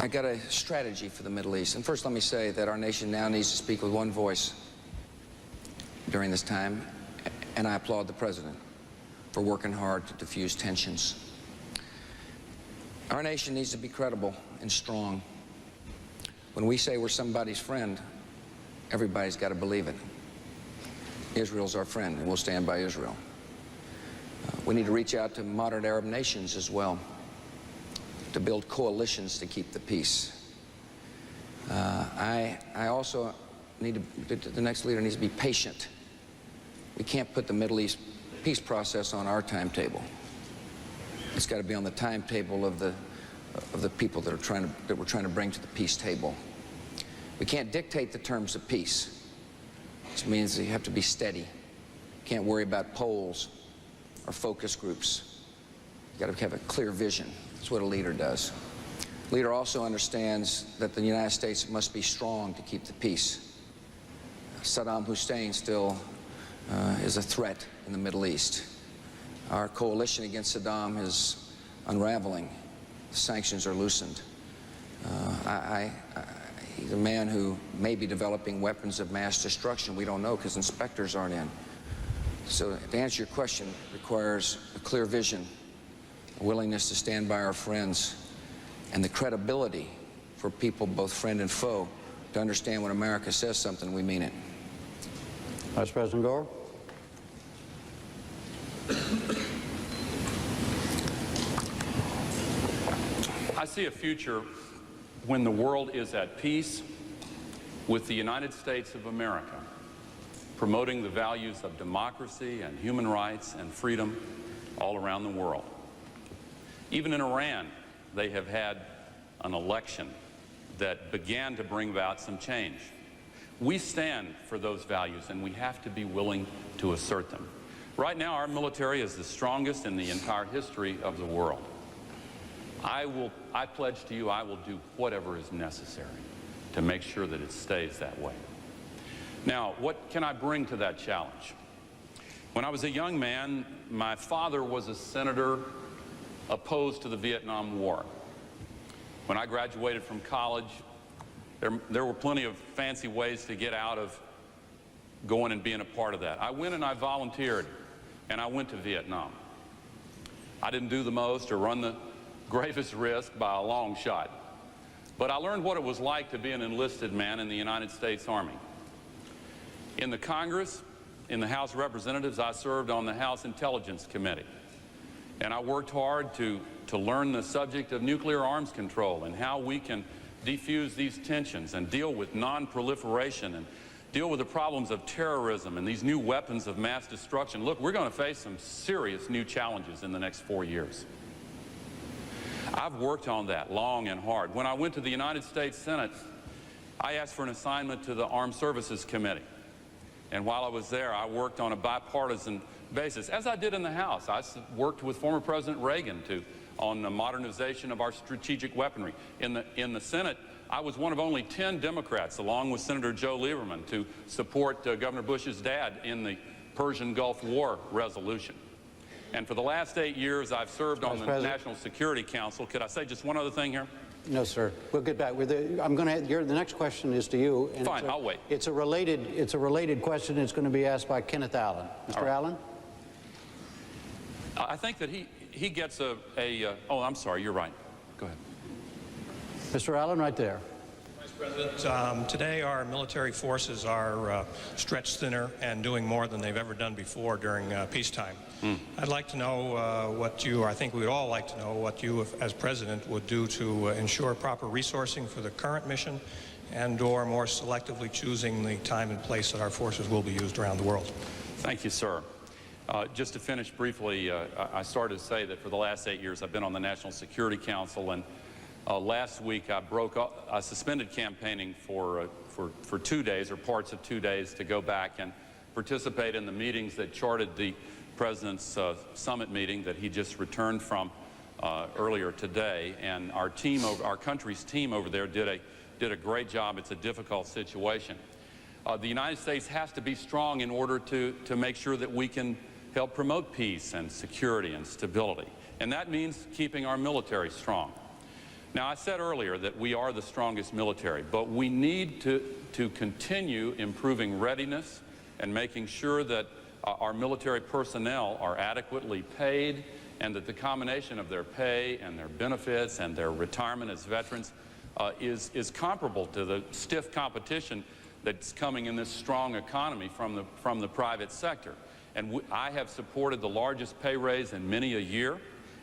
Speaker 3: I got a strategy for the Middle East. And first, let me say that our nation now needs to speak with one voice during this time, and I applaud the President for working hard to diffuse tensions. Our nation needs to be credible and strong. When we say we're somebody's friend, everybody's got to believe it. Israel's our friend, and we'll stand by Israel. We need to reach out to moderate Arab nations as well, to build coalitions to keep the peace. I also need the next leader needs to be patient. We can't put the Middle East peace process on our timetable. It's got to be on the timetable of the of the people that we're trying to bring to the peace table. We can't dictate the terms of peace. This means that you have to be steady. You can't worry about polls or focus groups. You got to have a clear vision. That's what a leader does. A leader also understands that the United States must be strong to keep the peace. Saddam Hussein still is a threat in the Middle East. Our coalition against Saddam is unraveling. The sanctions are loosened. He's a man who may be developing weapons of mass destruction. We don't know because inspectors aren't in. So to answer your question, it requires a clear vision, a willingness to stand by our friends, and the credibility for people, both friend and foe, to understand when America says something, we mean it.
Speaker 1: Vice President Gore.
Speaker 2: I see a future when the world is at peace with the United States of America, promoting the values of democracy and human rights and freedom all around the world. Even in Iran, they have had an election that began to bring about some change. We stand for those values, and we have to be willing to assert them. Right now, our military is the strongest in the entire history of the world. I pledge to you I will do whatever is necessary to make sure that it stays that way. Now, what can I bring to that challenge? When I was a young man, my father was a senator opposed to the Vietnam War. When I graduated from college, there were plenty of fancy ways to get out of going and being a part of that. I went and I volunteered, and I went to Vietnam. I didn't do the most or run the gravest risk by a long shot, but I learned what it was like to be an enlisted man in the United States Army. In the Congress, in the House of Representatives, I served on the House Intelligence Committee, and I worked hard to learn the subject of nuclear arms control and how we can defuse these tensions and deal with non-proliferation and deal with the problems of terrorism and these new weapons of mass destruction. Look, we're going to face some serious new challenges in the next 4 years. I've worked on that long and hard. When I went to the United States Senate, I asked for an assignment to the Armed Services Committee. And while I was there, I worked on a bipartisan basis, as I did in the House. I worked with former President Reagan on the modernization of our strategic weaponry. In the Senate, I was one of only 10 Democrats, along with Senator Joe Lieberman, to support Governor Bush's dad in the Persian Gulf War resolution. And for the last 8 years, I've served on the National Security Council. Could I say just one other thing here?
Speaker 1: No, sir. We'll get back. The next question is to you. And
Speaker 2: fine, I'll wait.
Speaker 1: It's a related question. It's going to be asked by Kenneth Allen. Mr. Allen?
Speaker 2: I think that he gets oh, I'm sorry, you're right. Go ahead.
Speaker 1: Mr. Allen, right there.
Speaker 10: President, today our military forces are stretched thinner and doing more than they've ever done before during peacetime. I'd like to know I think we would all like to know what you as President would do to ensure proper resourcing for the current mission and/or more selectively choosing the time and place that our forces will be used around the world. Thank you, sir.
Speaker 2: Just to finish briefly, I started to say that for the last 8 years I've been on the National Security Council, and last week I suspended campaigning for 2 days or parts of 2 days to go back and participate in the meetings that charted the President's summit meeting that he just returned from earlier today. And our country's team over there did a great job. It's a difficult situation. The United States has to be strong in order to make sure that we can help promote peace and security and stability. And that means keeping our military strong. Now, I said earlier that we are the strongest military, but we need to continue improving readiness and making sure that our military personnel are adequately paid, and that the combination of their pay and their benefits and their retirement as veterans is comparable to the stiff competition that's coming in this strong economy from the private sector. And I have supported the largest pay raise in many a year,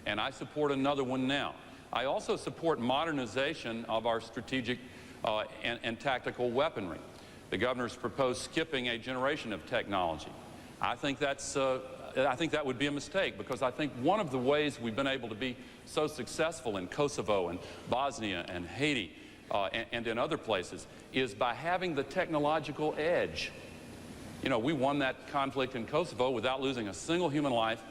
Speaker 2: and I support another one now. I also support modernization of our strategic and tactical weaponry. The governor's proposed skipping a generation of technology. I think that's I think that would be a mistake, because I think one of the ways we've been able to be so successful in Kosovo and Bosnia and Haiti and in other places is by having the technological edge. You know, we won that conflict in Kosovo without losing a single human life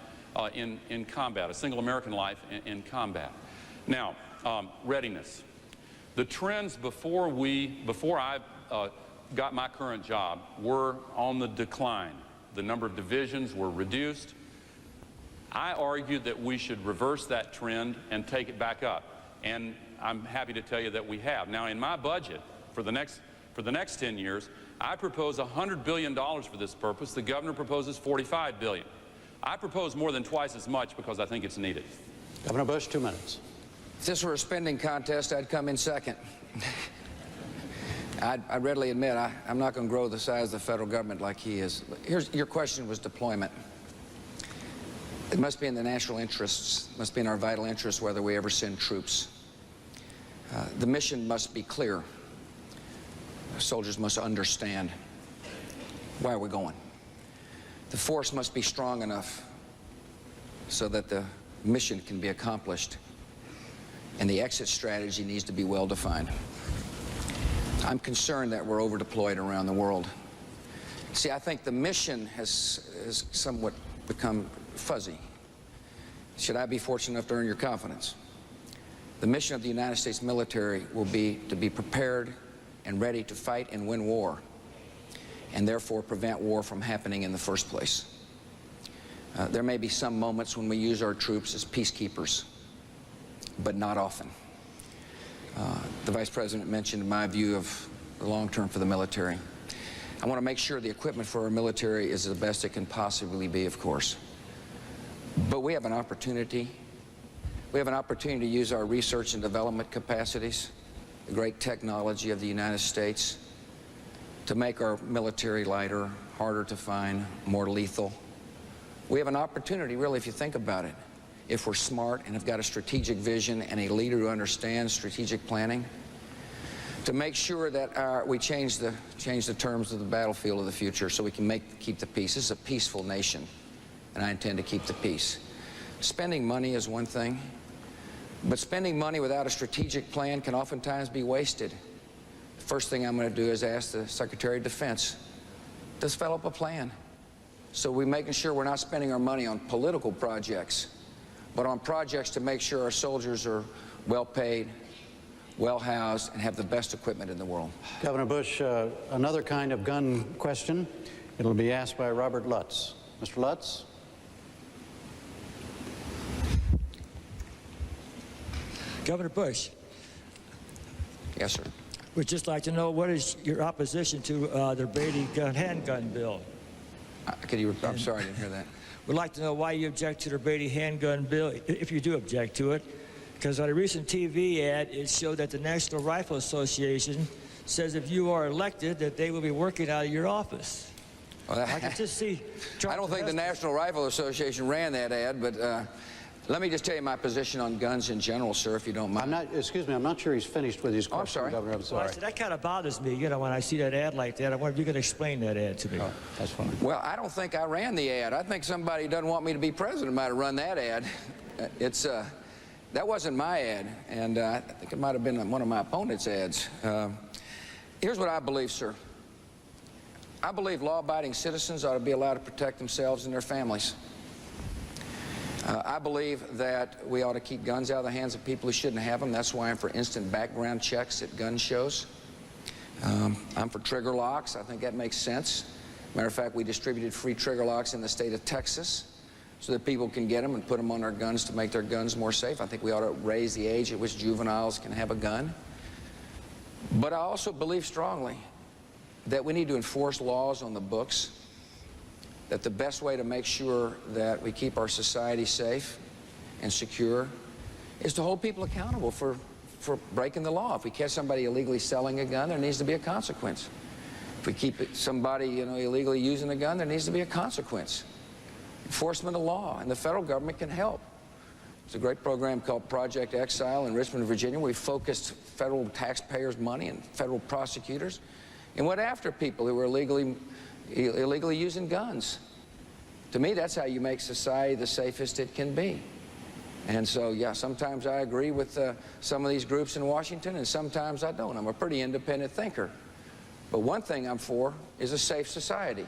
Speaker 2: in combat, a single American life in combat. Now, readiness. The trends before I got my current job were on the decline. The number of divisions were reduced. I argued that we should reverse that trend and take it back up. And I'm happy to tell you that we have. Now, in my budget for the next 10 years, I propose $100 billion for this purpose. The governor proposes $45 billion. I propose more than twice as much because I think it's needed.
Speaker 1: Governor Bush, 2 minutes.
Speaker 3: If this were a spending contest, I'd come in second. I readily admit I'm not going to grow the size of the federal government like he is. Your question was deployment. It must be in the national interests, must be in our vital interests whether we ever send troops. The mission must be clear. Soldiers must understand why we're going. The force must be strong enough so that the mission can be accomplished, and the exit strategy needs to be well defined. I'm concerned that we're over-deployed around the world. See, I think the mission has somewhat become fuzzy. Should I be fortunate enough to earn your confidence? The mission of the United States military will be to be prepared and ready to fight and win war, and therefore prevent war from happening in the first place. There may be some moments when we use our troops as peacekeepers, but not often. The Vice President mentioned my view of the long term for the military. I want to make sure the equipment for our military is the best it can possibly be, of course. But we have an opportunity. We have an opportunity to use our research and development capacities, the great technology of the United States, to make our military lighter, harder to find, more lethal. We have an opportunity, really, if you think about it, if we're smart and have got a strategic vision and a leader who understands strategic planning, to make sure that we change the terms of the battlefield of the future so we can keep the peace. This is a peaceful nation, and I intend to keep the peace. Spending money is one thing, but spending money without a strategic plan can oftentimes be wasted. The first thing I'm going to do is ask the Secretary of Defense to develop a plan, so we're making sure we're not spending our money on political projects, but on projects to make sure our soldiers are well paid, well housed, and have the best equipment in the world.
Speaker 1: Governor Bush, another kind of gun question. It'll be asked by Robert Lutz. Mr. Lutz?
Speaker 11: Governor Bush.
Speaker 3: Yes, sir.
Speaker 11: We'd just like to know, what is your opposition to the Brady handgun bill?
Speaker 3: I'm sorry, I didn't hear that.
Speaker 11: We'd like to know why you object to the Brady handgun bill, if you do object to it. Because on a recent TV ad, it showed that the National Rifle Association says if you are elected, that they will be working out of your office.
Speaker 3: Well,
Speaker 11: I can just see.
Speaker 3: I don't think the National Rifle Association ran that ad, but let me just tell you my position on guns in general, sir, if you don't mind.
Speaker 1: Excuse me, I'm not sure he's finished with his question,
Speaker 3: I'm sorry.
Speaker 1: Governor. I'm sorry.
Speaker 11: Well, that kind of bothers me, you know, when I see that ad like that. I wonder if you can explain that ad to me.
Speaker 1: Oh, that's fine.
Speaker 3: Well, I don't think I ran the ad. I think somebody who doesn't want me to be president might have run that ad. That wasn't my ad, and I think it might have been one of my opponent's ads. Here's what I believe, sir. I believe law-abiding citizens ought to be allowed to protect themselves and their families. I believe that we ought to keep guns out of the hands of people who shouldn't have them. That's why I'm for instant background checks at gun shows. I'm for trigger locks. I think that makes sense. Matter of fact, we distributed free trigger locks in the state of Texas so that people can get them and put them on their guns to make their guns more safe. I think we ought to raise the age at which juveniles can have a gun. But I also believe strongly that we need to enforce laws on the books, that the best way to make sure that we keep our society safe and secure is to hold people accountable for breaking the law. If we catch somebody illegally selling a gun, there needs to be a consequence. If we keep somebody, you know, illegally using a gun, there needs to be a consequence. Enforcement of law, and the federal government can help. There's a great program called Project Exile in Richmond, Virginia, where we focused federal taxpayers' money and federal prosecutors and went after people who were illegally using guns. To me, that's how you make society the safest it can be. And so, yeah, sometimes I agree with some of these groups in Washington, and sometimes I don't. I'm a pretty independent thinker. But one thing I'm for is a safe society.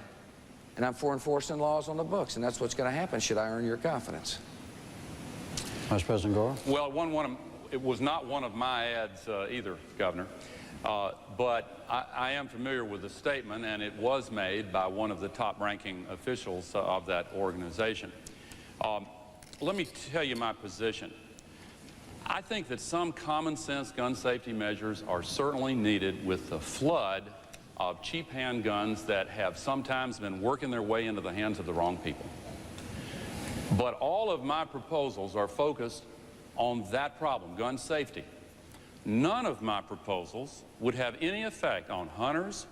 Speaker 3: And I'm for enforcing laws on the books, and that's what's going to happen should I earn your confidence.
Speaker 1: Vice President Gore?
Speaker 2: Well, it was not one of my ads either, Governor. But I am familiar with the statement, and it was made by one of the top-ranking officials of that organization. Let me tell you my position. I think that some common-sense gun safety measures are certainly needed with the flood of cheap handguns that have sometimes been working their way into the hands of the wrong people. But all of my proposals are focused on that problem, gun safety. None of my proposals would have any effect on hunters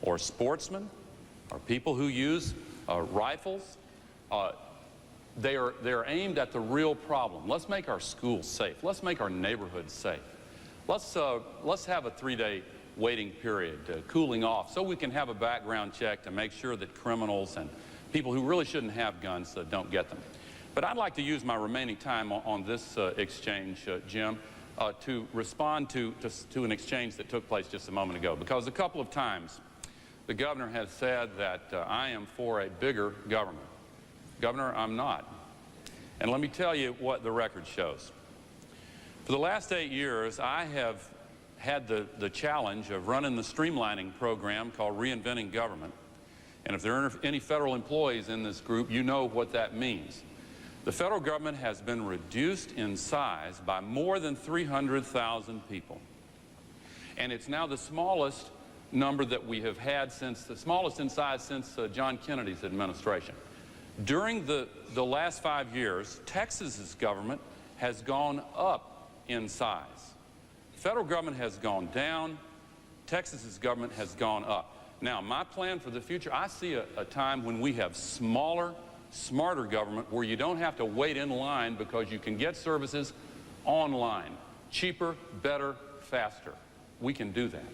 Speaker 2: or sportsmen or people who use rifles. They're aimed at the real problem. Let's make our schools safe. Let's make our neighborhoods safe. Let's have a 3-day waiting period, cooling off, so we can have a background check to make sure that criminals and people who really shouldn't have guns don't get them. But I'd like to use my remaining time on this exchange, Jim, to respond to an exchange that took place just a moment ago, because a couple of times the governor has said that I am for a bigger government. Governor, I'm not. And let me tell you what the record shows. For the last 8 years, I have had the challenge of running the streamlining program called Reinventing Government. And if there are any federal employees in this group, you know what that means. The federal government has been reduced in size by more than 300,000 people. And it's now the smallest number that we have had the smallest in size since John Kennedy's administration. During the last 5 years, Texas's government has gone up in size. Federal government has gone down. Texas's government has gone up. Now, my plan for the future, I see a time when we have smaller, smarter government where you don't have to wait in line because you can get services online. Cheaper, better, faster. We can do that.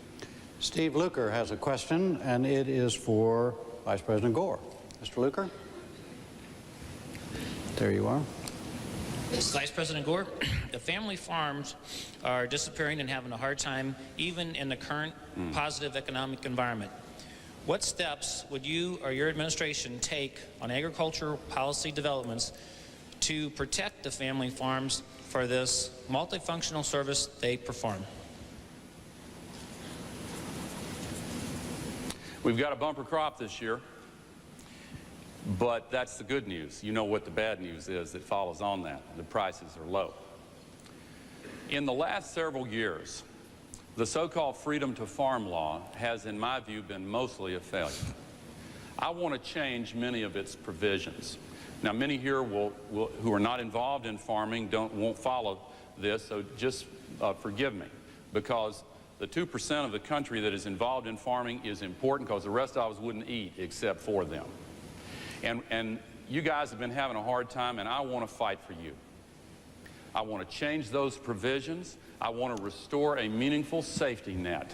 Speaker 1: Steve Luker has a question, and it is for Vice President Gore. Mr. Luker? There you are.
Speaker 12: Vice President Gore, the family farms are disappearing and having a hard time even in the current positive economic environment. What steps would you or your administration take on agricultural policy developments to protect the family farms for this multifunctional service they perform?
Speaker 2: We've got a bumper crop this year. But that's the good news. You know what the bad news is that follows on that. The prices are low. In the last several years, the so-called freedom to farm law has, in my view, been mostly a failure. I want to change many of its provisions. Now, many here who are not involved in farming won't follow this, so just forgive me, because the 2% of the country that is involved in farming is important because the rest of us wouldn't eat except for them. And you guys have been having a hard time, and I want to fight for you. I want to change those provisions. I want to restore a meaningful safety net.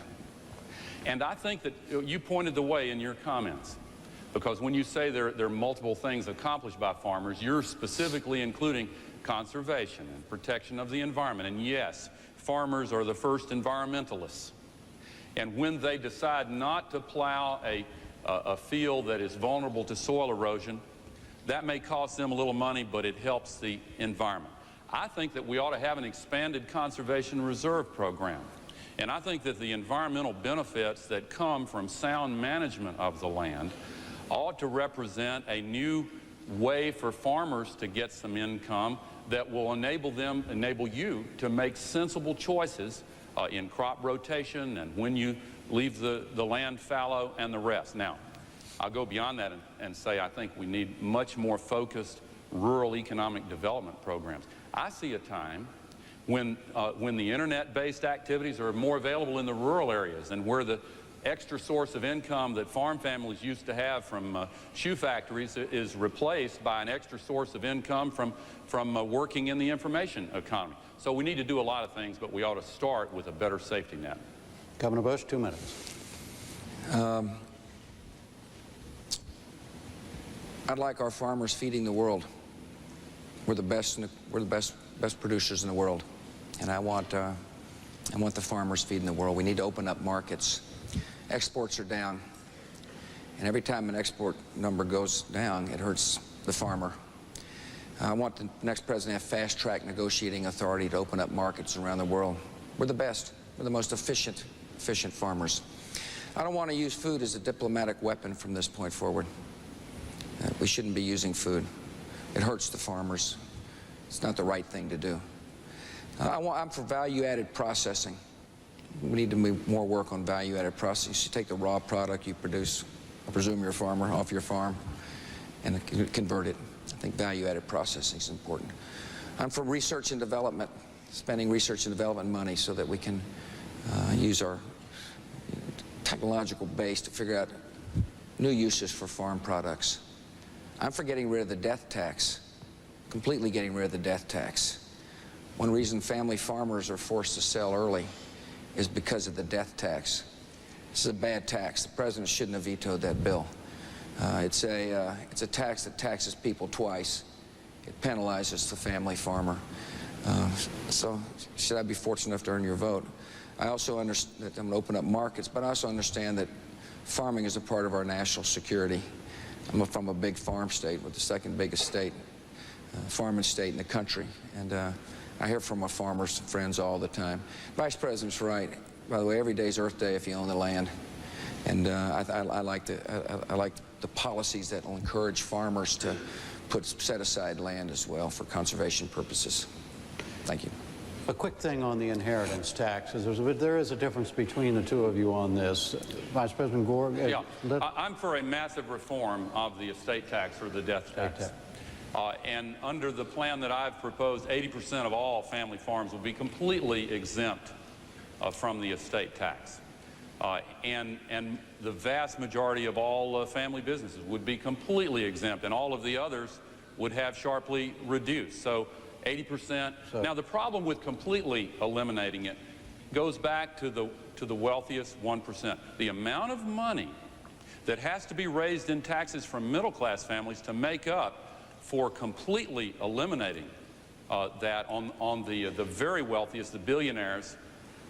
Speaker 2: And I think that you pointed the way in your comments, because when you say there are multiple things accomplished by farmers, you're specifically including conservation and protection of the environment. And yes, farmers are the first environmentalists. And when they decide not to plow a field that is vulnerable to soil erosion, that may cost them a little money, but it helps the environment. I think that we ought to have an expanded conservation reserve program. And I think that the environmental benefits that come from sound management of the land ought to represent a new way for farmers to get some income that will enable you to make sensible choices in crop rotation and when you leave the land fallow and the rest. Now, I'll go beyond that and say I think we need much more focused rural economic development programs. I see a time when the internet-based activities are more available in the rural areas and where the extra source of income that farm families used to have from shoe factories is replaced by an extra source of income from working in the information economy. So we need to do a lot of things, but we ought to start with a better safety net.
Speaker 1: Governor Bush, 2 minutes.
Speaker 3: I'd like our farmers feeding the world. We're the best. We're the best producers in the world, and I want the farmers feeding the world. We need to open up markets. Exports are down, and every time an export number goes down, it hurts the farmer. I want the next president to have fast-track negotiating authority to open up markets around the world. We're the best. We're the most efficient farmers. I don't want to use food as a diplomatic weapon from this point forward. We shouldn't be using food. It hurts the farmers. It's not the right thing to do. I'm for value-added processing. We need to move more work on value-added processing. You take the raw product you produce, I presume you're a farmer, off your farm, and convert it. I think value-added processing is important. I'm for research and development, spending research and development money so that we can use our technological base to figure out new uses for farm products. I'm for getting rid of the death tax, completely getting rid of the death tax. One reason family farmers are forced to sell early is because of the death tax. This is a bad tax. The president shouldn't have vetoed that bill. It's a tax that taxes people twice. It penalizes the family farmer. So should I be fortunate enough to earn your vote? I also understand that I'm going to open up markets, but I also understand that farming is a part of our national security. I'm from a big farm state, with the second biggest state, farming state in the country, and I hear from my farmers friends all the time. Vice President's right. By the way, every day's Earth Day if you own the land, and I like the policies that will encourage farmers to set aside land as well for conservation purposes. Thank you.
Speaker 1: A quick thing on the inheritance tax. There is a difference between the two of you on this. Vice President Gore?
Speaker 2: Yeah, I'm for a massive reform of the estate tax or the death tax. And under the plan that I've proposed, 80% of all family farms will be completely exempt from the estate tax. And the vast majority of all family businesses would be completely exempt, and all of the others would have sharply reduced. So 80%. Now, the problem with completely eliminating it goes back to the wealthiest 1%. The amount of money that has to be raised in taxes from middle-class families to make up for completely eliminating that on the very wealthiest, the billionaires,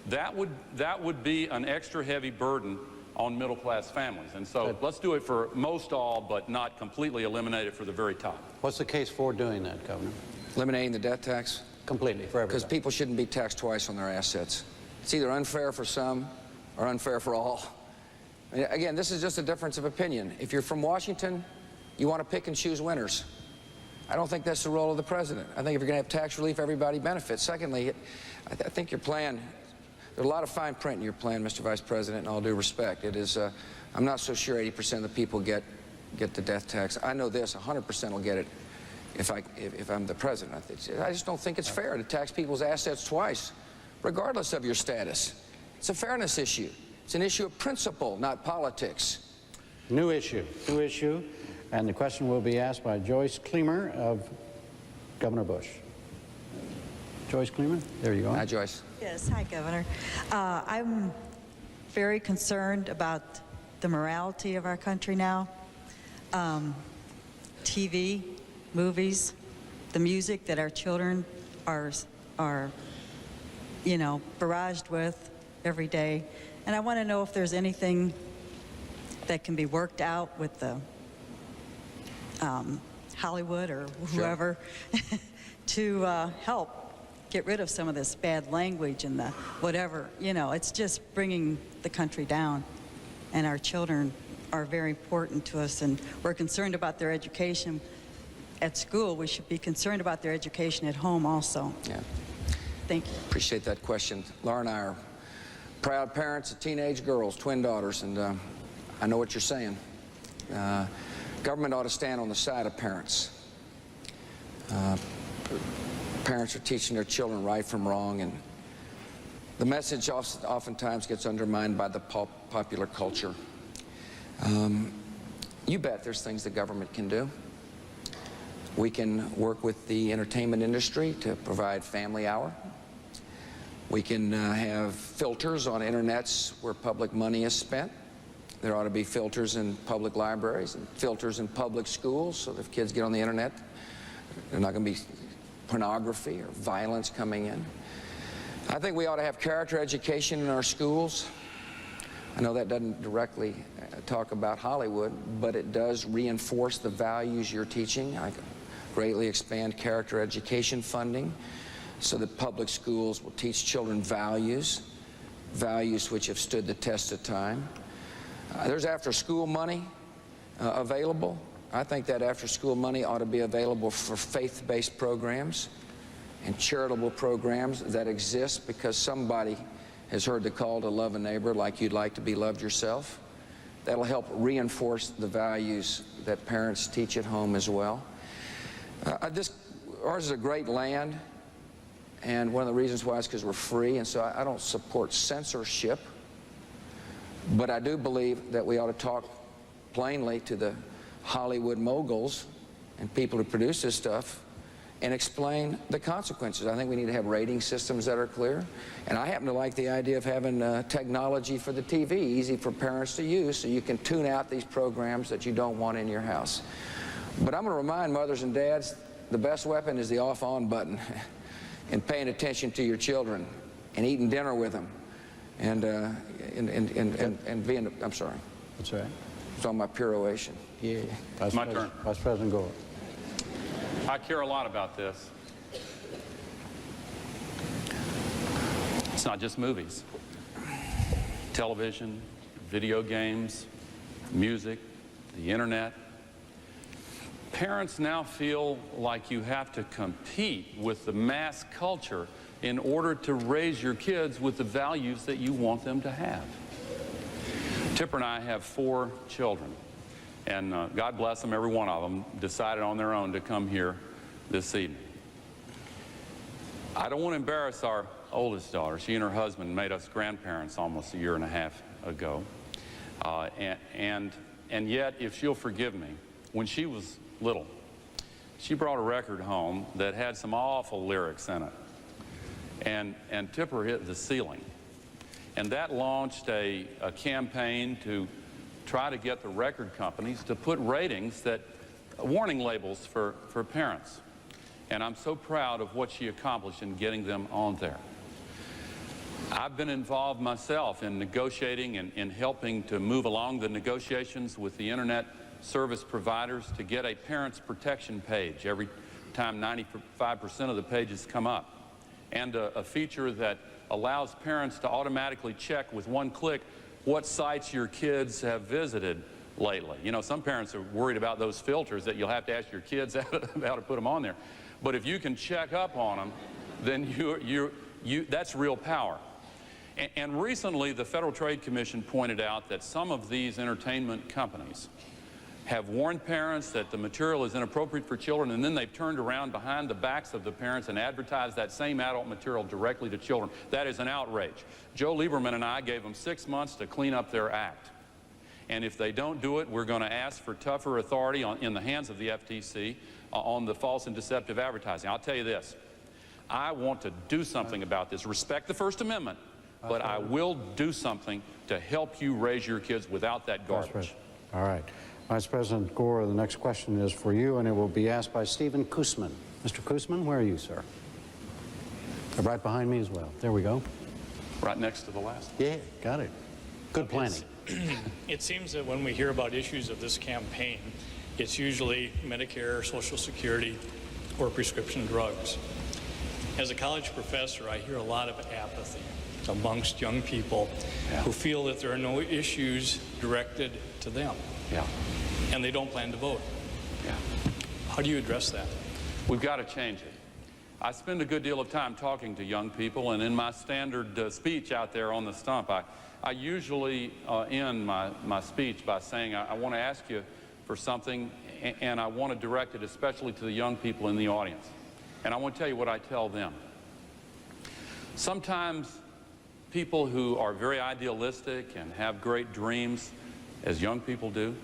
Speaker 2: that would be an extra heavy burden on middle-class families. And so let's do it for most all, but not completely eliminate it for the very top.
Speaker 1: What's the case for doing that, Governor?
Speaker 3: Eliminating the death tax?
Speaker 1: Completely, for everybody.
Speaker 3: Because people shouldn't be taxed twice on their assets. It's either unfair for some or unfair for all. I mean, again, this is just a difference of opinion. If you're from Washington, you want to pick and choose winners. I don't think that's the role of the president. I think if you're going to have tax relief, everybody benefits. Secondly, I think your plan, there's a lot of fine print in your plan, Mr. Vice President, in all due respect. It is, I'm not so sure 80% of the people get the death tax. I know this, 100% will get it if I'm the president. I just don't think it's fair to tax people's assets twice, regardless of your status. It's a fairness issue. It's an issue of principle, not politics.
Speaker 1: New issue. And the question will be asked by Joyce Cleamer of Governor Bush. Joyce Cleamer, there you go.
Speaker 3: Hi, Joyce.
Speaker 13: Yes, hi, Governor. I'm very concerned about the morality of our country now. TV, movies, the music that our children are barraged with every day. And I want to know if there's anything that can be worked out with the Hollywood or whoever to help get rid of some of this bad language and the whatever. It's just bringing the country down. And our children are very important to us, and we're concerned about their education at school. We should be concerned about their education at home also.
Speaker 3: Yeah.
Speaker 13: Thank you.
Speaker 3: Appreciate that question. Laura and I are proud parents of teenage girls, twin daughters, and I know what you're saying. Government ought to stand on the side of parents. Parents are teaching their children right from wrong, and the message oftentimes gets undermined by the popular culture. You bet there's things the government can do. We can work with the entertainment industry to provide family hour. We can have filters on internets where public money is spent. There ought to be filters in public libraries and filters in public schools so that if kids get on the internet, there's not going to be pornography or violence coming in. I think we ought to have character education in our schools. I know that doesn't directly talk about Hollywood, but it does reinforce the values you're teaching. I greatly expand character education funding so that public schools will teach children values which have stood the test of time. There's after-school money available. I think that after-school money ought to be available for faith-based programs and charitable programs that exist because somebody has heard the call to love a neighbor like you'd like to be loved yourself. That'll help reinforce the values that parents teach at home as well. Ours is a great land, and one of the reasons why is because we're free, and so I don't support censorship, but I do believe that we ought to talk plainly to the Hollywood moguls and people who produce this stuff and explain the consequences. I think we need to have rating systems that are clear. And I happen to like the idea of having technology for the TV, easy for parents to use, so you can tune out these programs that you don't want in your house. But I'm going to remind mothers and dads, the best weapon is the off-on button and paying attention to your children and eating dinner with them and being, I'm sorry.
Speaker 1: That's right.
Speaker 3: It's on my peroration.
Speaker 1: Yeah.
Speaker 2: My turn.
Speaker 1: Vice President Gore.
Speaker 2: I care a lot about this. It's not just movies. Television, video games, music, the internet. Parents now feel like you have to compete with the mass culture in order to raise your kids with the values that you want them to have. Tipper and I have 4 children. And God bless them, every one of them decided on their own to come here this evening. I don't want to embarrass our oldest daughter. She and her husband made us grandparents almost a year and a half ago. And yet, if she'll forgive me, when she was little, she brought a record home that had some awful lyrics in it. And Tipper hit the ceiling. And that launched a campaign to try to get the record companies to put ratings that, warning labels for parents. And I'm so proud of what she accomplished in getting them on there. I've been involved myself in negotiating and in helping to move along the negotiations with the internet service providers to get a parents protection page every time 95% of the pages come up, and a feature that allows parents to automatically check with one click what sites your kids have visited lately. You know, some parents are worried about those filters that you'll have to ask your kids how to put them on there. But if you can check up on them, then that's real power. And recently, the Federal Trade Commission pointed out that some of these entertainment companies have warned parents that the material is inappropriate for children, and then they've turned around behind the backs of the parents and advertised that same adult material directly to children. That is an outrage. Joe Lieberman and I gave them 6 months to clean up their act. And if they don't do it, we're going to ask for tougher authority in the hands of the FTC on the false and deceptive advertising. I'll tell you this. I want to do something about this. Respect the First Amendment, but I will do something to help you raise your kids without that garbage.
Speaker 1: All right. Vice President Gore, the next question is for you, and it will be asked by Stephen Koosman. Mr. Koosman, where are you, sir? Right behind me as well. There we go.
Speaker 2: Right next to the last.
Speaker 1: Yeah, got it. Good planning.
Speaker 14: It seems that when we hear about issues of this campaign, it's usually Medicare, Social Security, or prescription drugs. As a college professor, I hear a lot of apathy amongst young people who feel that there are no issues directed to them.
Speaker 2: Yeah.
Speaker 14: And they don't plan to vote.
Speaker 2: Yeah.
Speaker 14: How do you address that?
Speaker 2: We've got to change it. I spend a good deal of time talking to young people, and in my standard speech out there on the stump, I usually end my speech by saying, I want to ask you for something, and I want to direct it especially to the young people in the audience. And I want to tell you what I tell them. Sometimes people who are very idealistic and have great dreams, as young people do,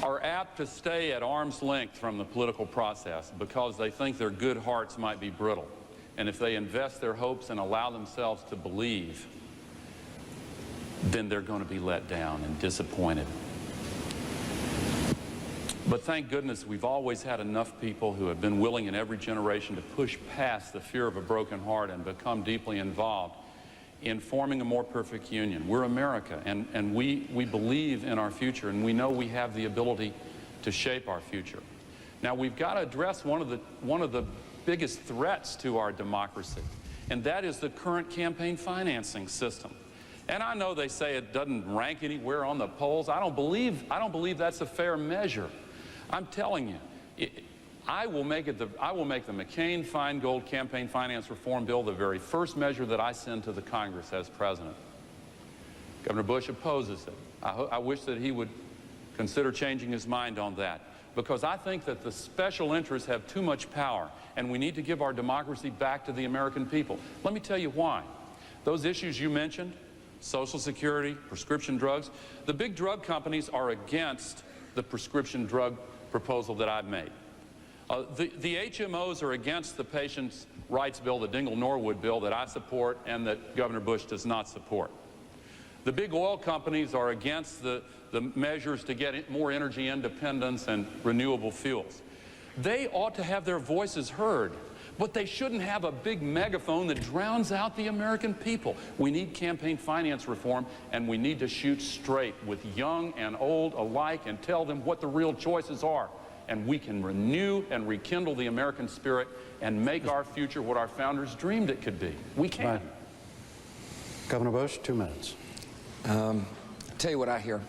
Speaker 2: are apt to stay at arm's length from the political process because they think their good hearts might be brittle. And if they invest their hopes and allow themselves to believe then they're going to be let down and disappointed. But thank goodness we've always had enough people who have been willing in every generation to push past the fear of a broken heart and become deeply involved in forming a more perfect union. We're America, and we believe in our future, and we know we have the ability to shape our future. Now, we've got to address one of the biggest threats to our democracy, and that is the current campaign financing system. And I know they say it doesn't rank anywhere on the polls. I don't believe that's a fair measure. I'm telling you, I will make the McCain-Feingold campaign finance reform bill the very first measure that I send to the Congress as president. Governor Bush opposes it. I wish that he would consider changing his mind on that, because I think that the special interests have too much power, and we need to give our democracy back to the American people. Let me tell you why. Those issues you mentioned, Social Security, prescription drugs, the big drug companies are against the prescription drug proposal that I've made. The HMOs are against the Patients' Rights Bill, the Dingell-Norwood bill that I support and that Governor Bush does not support. The big oil companies are against the measures to get more energy independence and renewable fuels. They ought to have their voices heard, but they shouldn't have a big megaphone that drowns out the American people. We need campaign finance reform, and we need to shoot straight with young and old alike and tell them what the real choices are. And we can renew and rekindle the American spirit and make our future what our founders dreamed it could be. We can.
Speaker 1: Right. Governor Bush, 2 minutes.
Speaker 3: I'll tell you what I hear.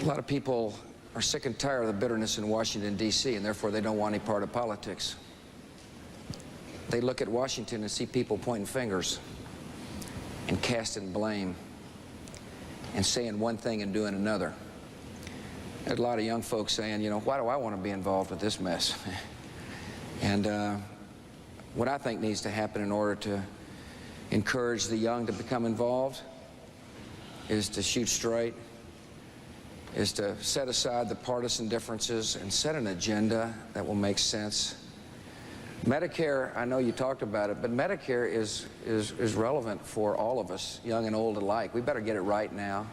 Speaker 3: A lot of people are sick and tired of the bitterness in Washington, D.C., and therefore they don't want any part of politics. They look at Washington and see people pointing fingers and casting blame and saying one thing and doing another. There's a lot of young folks saying, you know, why do I want to be involved with this mess? And what I think needs to happen in order to encourage the young to become involved is to shoot straight, is to set aside the partisan differences and set an agenda that will make sense. Medicare, I know you talked about it, but Medicare is relevant for all of us, young and old alike. We better get it right now.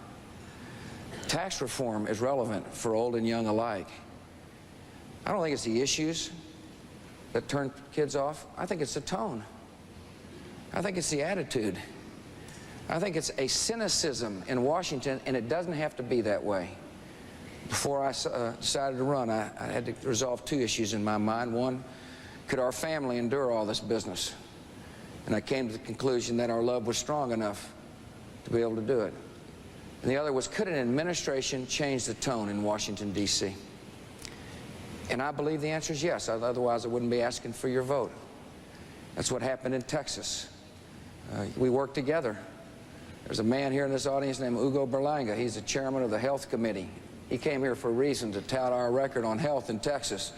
Speaker 3: Tax reform is relevant for old and young alike. I don't think it's the issues that turn kids off. I think it's the tone. I think it's the attitude. I think it's a cynicism in Washington, and it doesn't have to be that way. Before I decided to run, I had to resolve 2 issues in my mind. One, could our family endure all this business? And I came to the conclusion that our love was strong enough to be able to do it. And the other was, could an administration change the tone in Washington, D.C.? And I believe the answer is yes. Otherwise, I wouldn't be asking for your vote. That's what happened in Texas. We worked together. There's a man here in this audience named Hugo Berlanga. He's the chairman of the Health Committee. He came here for a reason, to tout our record on health in Texas.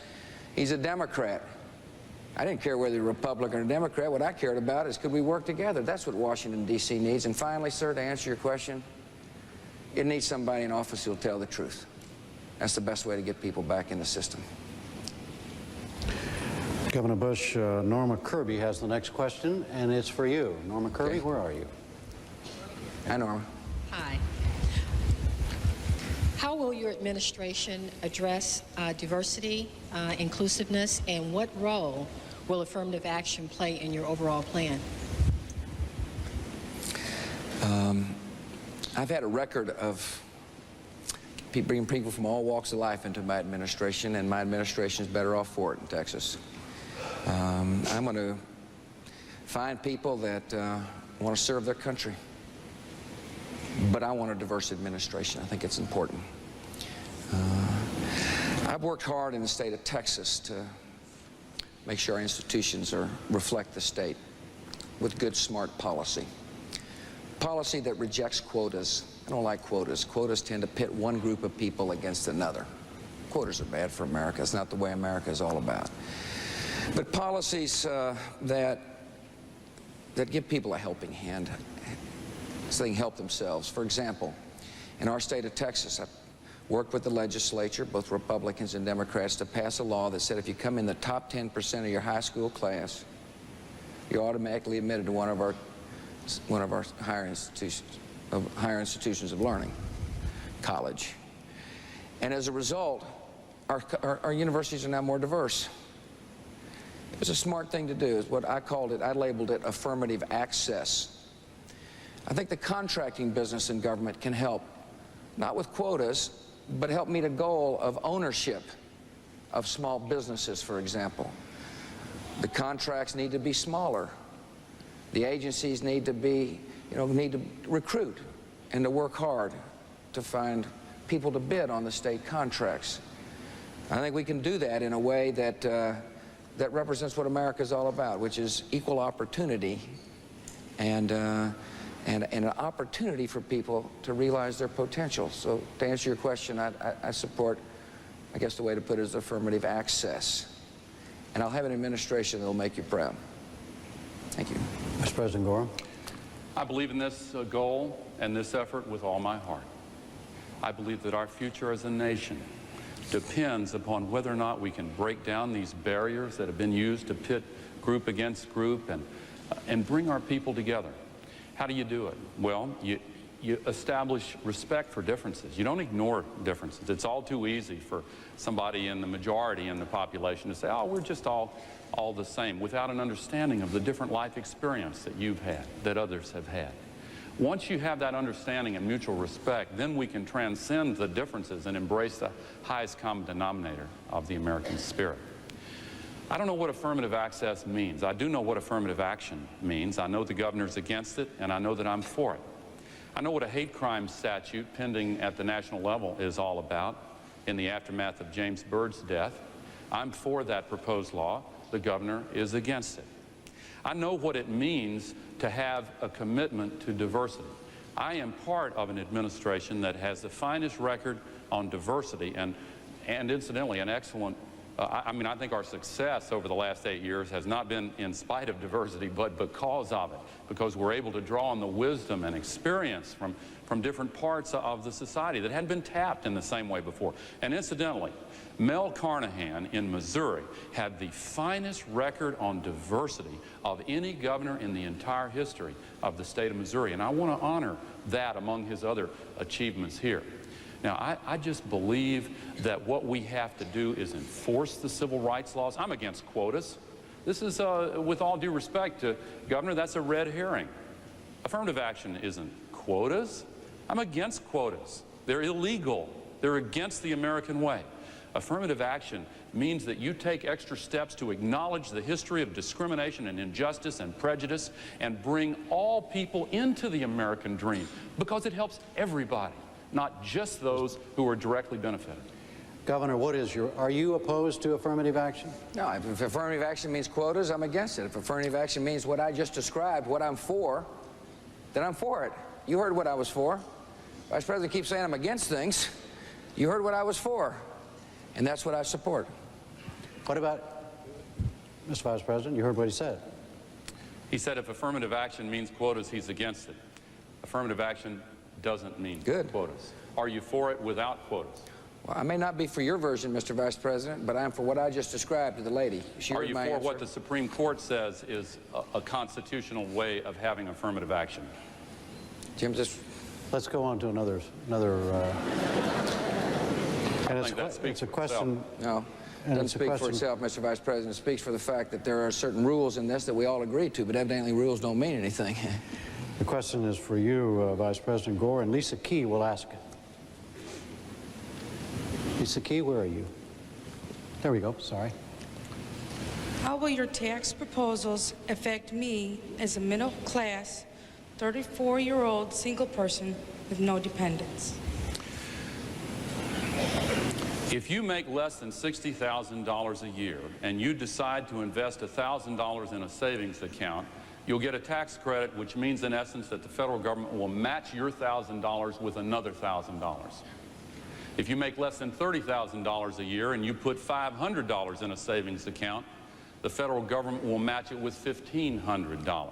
Speaker 3: He's a Democrat. I didn't care whether you're a Republican or Democrat. What I cared about is, could we work together? That's what Washington, D.C. needs. And finally, sir, to answer your question, it needs somebody in office who'll tell the truth. That's the best way to get people back in the system.
Speaker 1: Governor Bush, Norma Kirby has the next question, and it's for you. Norma Kirby,
Speaker 3: Okay.
Speaker 1: where are you?
Speaker 3: Hi, Norma.
Speaker 15: Hi. How will your administration address diversity, inclusiveness, and what role will affirmative action play in your overall plan?
Speaker 3: I've had a record of bringing people from all walks of life into my administration, and my administration is better off for it in Texas. I'm going to find people that want to serve their country. But I want a diverse administration. I think it's important. I've worked hard in the state of Texas to make sure our institutions reflect the state with good, smart policy. Policy that rejects quotas. I don't like quotas. Quotas tend to pit one group of people against another. Quotas are bad for America. It's not the way America is all about. But policies that give people a helping hand, so they can help themselves. For example, in our state of Texas, I worked with the legislature, both Republicans and Democrats, to pass a law that said if you come in the top 10% of your high school class, you're automatically admitted to one of our one of our higher institutions of learning, college. And as a result, our universities are now more diverse. It was a smart thing to do. Is what I called it. I labeled it affirmative access. I think the contracting business in government can help, not with quotas, but help meet a goal of ownership of small businesses, for example. The contracts need to be smaller. The agencies need to be, need to recruit and to work hard to find people to bid on the state contracts. I think we can do that in a way that that represents what America is all about, which is equal opportunity and an opportunity for people to realize their potential. So to answer your question, I support, I guess the way to put it is affirmative access. And I'll have an administration that will make you proud. Thank you.
Speaker 1: Vice President Gore.
Speaker 2: I believe in this goal and this effort with all my heart. I believe that our future as a nation depends upon whether or not we can break down these barriers that have been used to pit group against group and bring our people together. How do you do it? Well, you establish respect for differences. You don't ignore differences. It's all too easy for somebody in the majority in the population to say, oh, we're just all the same, without an understanding of the different life experience that you've had, that others have had. Once you have that understanding and mutual respect, then we can transcend the differences and embrace the highest common denominator of the American spirit. I don't know what affirmative access means. I do know what affirmative action means. I know the governor's against it, and I know that I'm for it. I know what a hate crime statute pending at the national level is all about in the aftermath of James Byrd's death. I'm for that proposed law. The governor is against it. I know what it means to have a commitment to diversity. I am part of an administration that has the finest record on diversity and incidentally, an excellent I think our success over the last 8 years has not been in spite of diversity, but because of it, because we're able to draw on the wisdom and experience from different parts of the society that hadn't been tapped in the same way before. And incidentally, Mel Carnahan in Missouri had the finest record on diversity of any governor in the entire history of the state of Missouri, and I want to honor that among his other achievements here. Now, I just believe that what we have to do is enforce the civil rights laws. I'm against quotas. This is, with all due respect to Governor, that's a red herring. Affirmative action isn't quotas. I'm against quotas. They're illegal. They're against the American way. Affirmative action means that you take extra steps to acknowledge the history of discrimination and injustice and prejudice and bring all people into the American dream because it helps everybody, not just those who are directly benefited.
Speaker 1: Governor, are you opposed to affirmative action?
Speaker 3: No, if affirmative action means quotas, I'm against it. If affirmative action means what I just described, what I'm for, then I'm for it. You heard what I was for. Vice President keeps saying I'm against things. You heard what I was for, and that's what I support.
Speaker 1: What about, Mr. Vice President, you heard what he said.
Speaker 2: He said if affirmative action means quotas, he's against it. Affirmative action doesn't mean quotas. Are you for it without quotas?
Speaker 3: Well, I may not be for your version, Mr. Vice President, but I'm for what I just described to the lady.
Speaker 2: Are you for what the Supreme Court says is a constitutional way of having affirmative action?
Speaker 3: Jim, just...
Speaker 1: Let's go on to another and it's a question...
Speaker 3: No, it doesn't speak for itself, Mr. Vice President. It speaks for the fact that there are certain rules in this that we all agree to, but evidently rules don't mean anything.
Speaker 1: The question is for you, Vice President Gore, and Lisa Key will ask it. Lisa Key, where are you? There we go, sorry.
Speaker 16: How will your tax proposals affect me as a middle-class, 34-year-old single person with no dependents?
Speaker 2: If you make less than $60,000 a year and you decide to invest $1,000 in a savings account, you'll get a tax credit, which means in essence that the federal government will match your $1,000 with another $1,000. If you make less than $30,000 a year and you put $500 in a savings account, the federal government will match it with $1,500.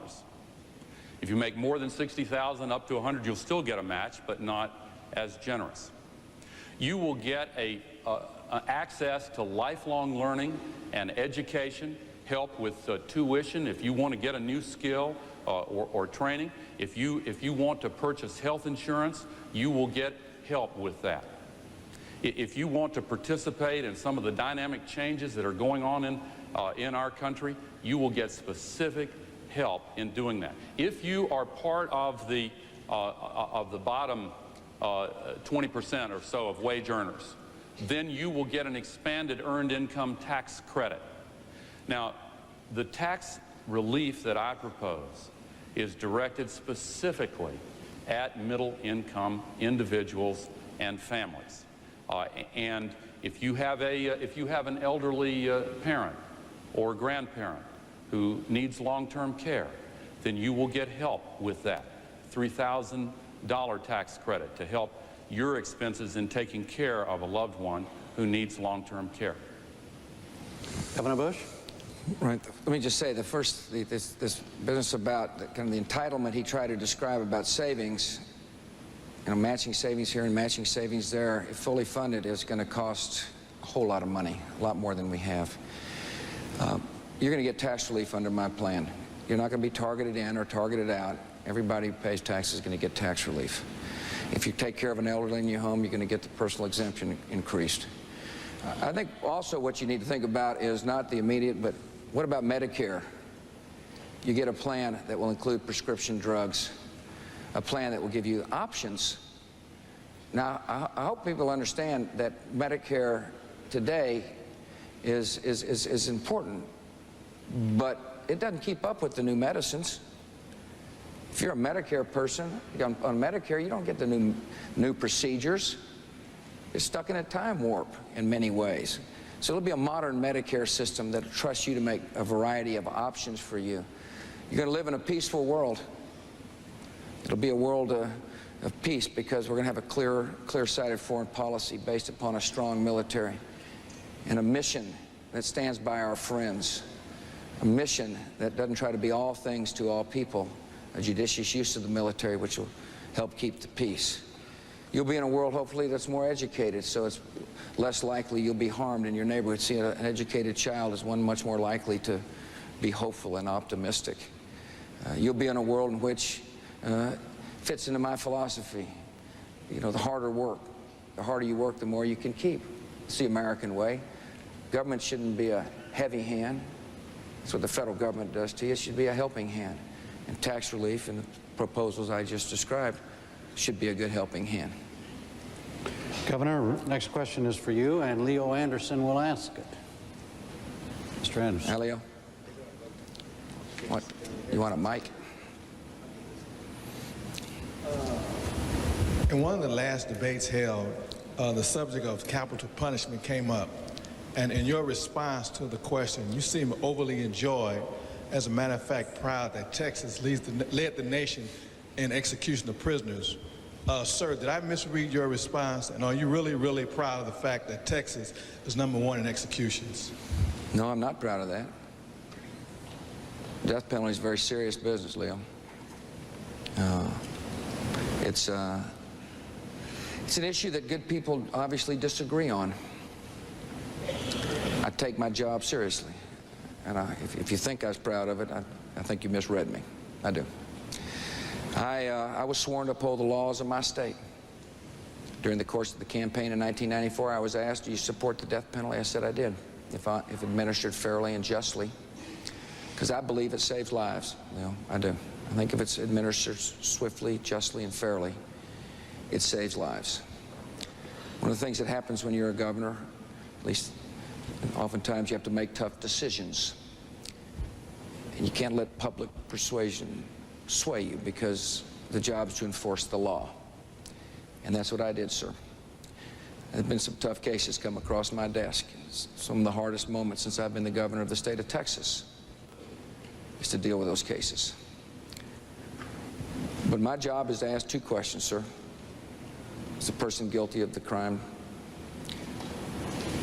Speaker 2: If you make more than $60,000 up to $100,000, you'll still get a match, but not as generous. You will get access to lifelong learning and education, help with tuition if you want to get a new skill or training. If you want to purchase health insurance, you will get help with that. If you want to participate in some of the dynamic changes that are going on in our country, you will get specific help in doing that. If you are part of the bottom 20% or so of wage earners, then you will get an expanded earned income tax credit. Now, the tax relief that I propose is directed specifically at middle income individuals and families. And if you have an elderly parent or grandparent who needs long-term care, then you will get help with that. $3,000 tax credit to help your expenses in taking care of a loved one who needs long-term care.
Speaker 1: Governor Bush?
Speaker 3: Right. Let me just say, this business about kind of the entitlement he tried to describe about savings, matching savings here and matching savings there, if fully funded, is going to cost a whole lot of money, a lot more than we have. You're going to get tax relief under my plan. You're not going to be targeted in or targeted out. Everybody who pays taxes is going to get tax relief. If you take care of an elderly in your home, you're going to get the personal exemption increased. I think also what you need to think about is not the immediate, but what about Medicare? You get a plan that will include prescription drugs, a plan that will give you options. Now, I hope people understand that Medicare today is important, but it doesn't keep up with the new medicines. If you're a Medicare person, on Medicare, you don't get the new procedures. You're stuck in a time warp in many ways. So it'll be a modern Medicare system that trusts you to make a variety of options for you. You're going to live in a peaceful world. It'll be a world of peace because we're going to have a clear-sighted foreign policy based upon a strong military and a mission that stands by our friends, a mission that doesn't try to be all things to all people, a judicious use of the military which will help keep the peace. You'll be in a world, hopefully, that's more educated, so it's less likely you'll be harmed in your neighborhood. See, an educated child is one much more likely to be hopeful and optimistic. You'll be in a world in which fits into my philosophy. You know, the harder you work, the more you can keep. It's the American way. Government shouldn't be a heavy hand. That's what the federal government does to you. It should be a helping hand. And tax relief and the proposals I just described should be a good helping hand.
Speaker 1: Governor, next question is for you, and Leo Anderson will ask it. Mr. Anderson.
Speaker 3: Hi, Leo. What? You want a mic?
Speaker 17: In one of the last debates held, the subject of capital punishment came up. And in your response to the question, you seem overly enjoyed, as a matter of fact, proud that Texas led the nation in execution of prisoners. Sir, did I misread your response? And are you really, really proud of the fact that Texas is #1 in executions?
Speaker 3: No, I'm not proud of that. Death penalty is very serious business, Leo. It's an issue that good people obviously disagree on. I take my job seriously. And if you think I was proud of it, I think you misread me. I do. I was sworn to uphold the laws of my state. During the course of the campaign in 1994, I was asked, do you support the death penalty? I said I did, if administered fairly and justly, because I believe it saves lives. You know, I do. I think if it's administered swiftly, justly, and fairly, it saves lives. One of the things that happens when you're a governor, at least oftentimes you have to make tough decisions. And you can't let public persuasion sway you, because the job is to enforce the law. And that's what I did, sir. There have been some tough cases come across my desk. Some of the hardest moments since I've been the governor of the state of Texas is to deal with those cases. But my job is to ask two questions, sir. Is the person guilty of the crime?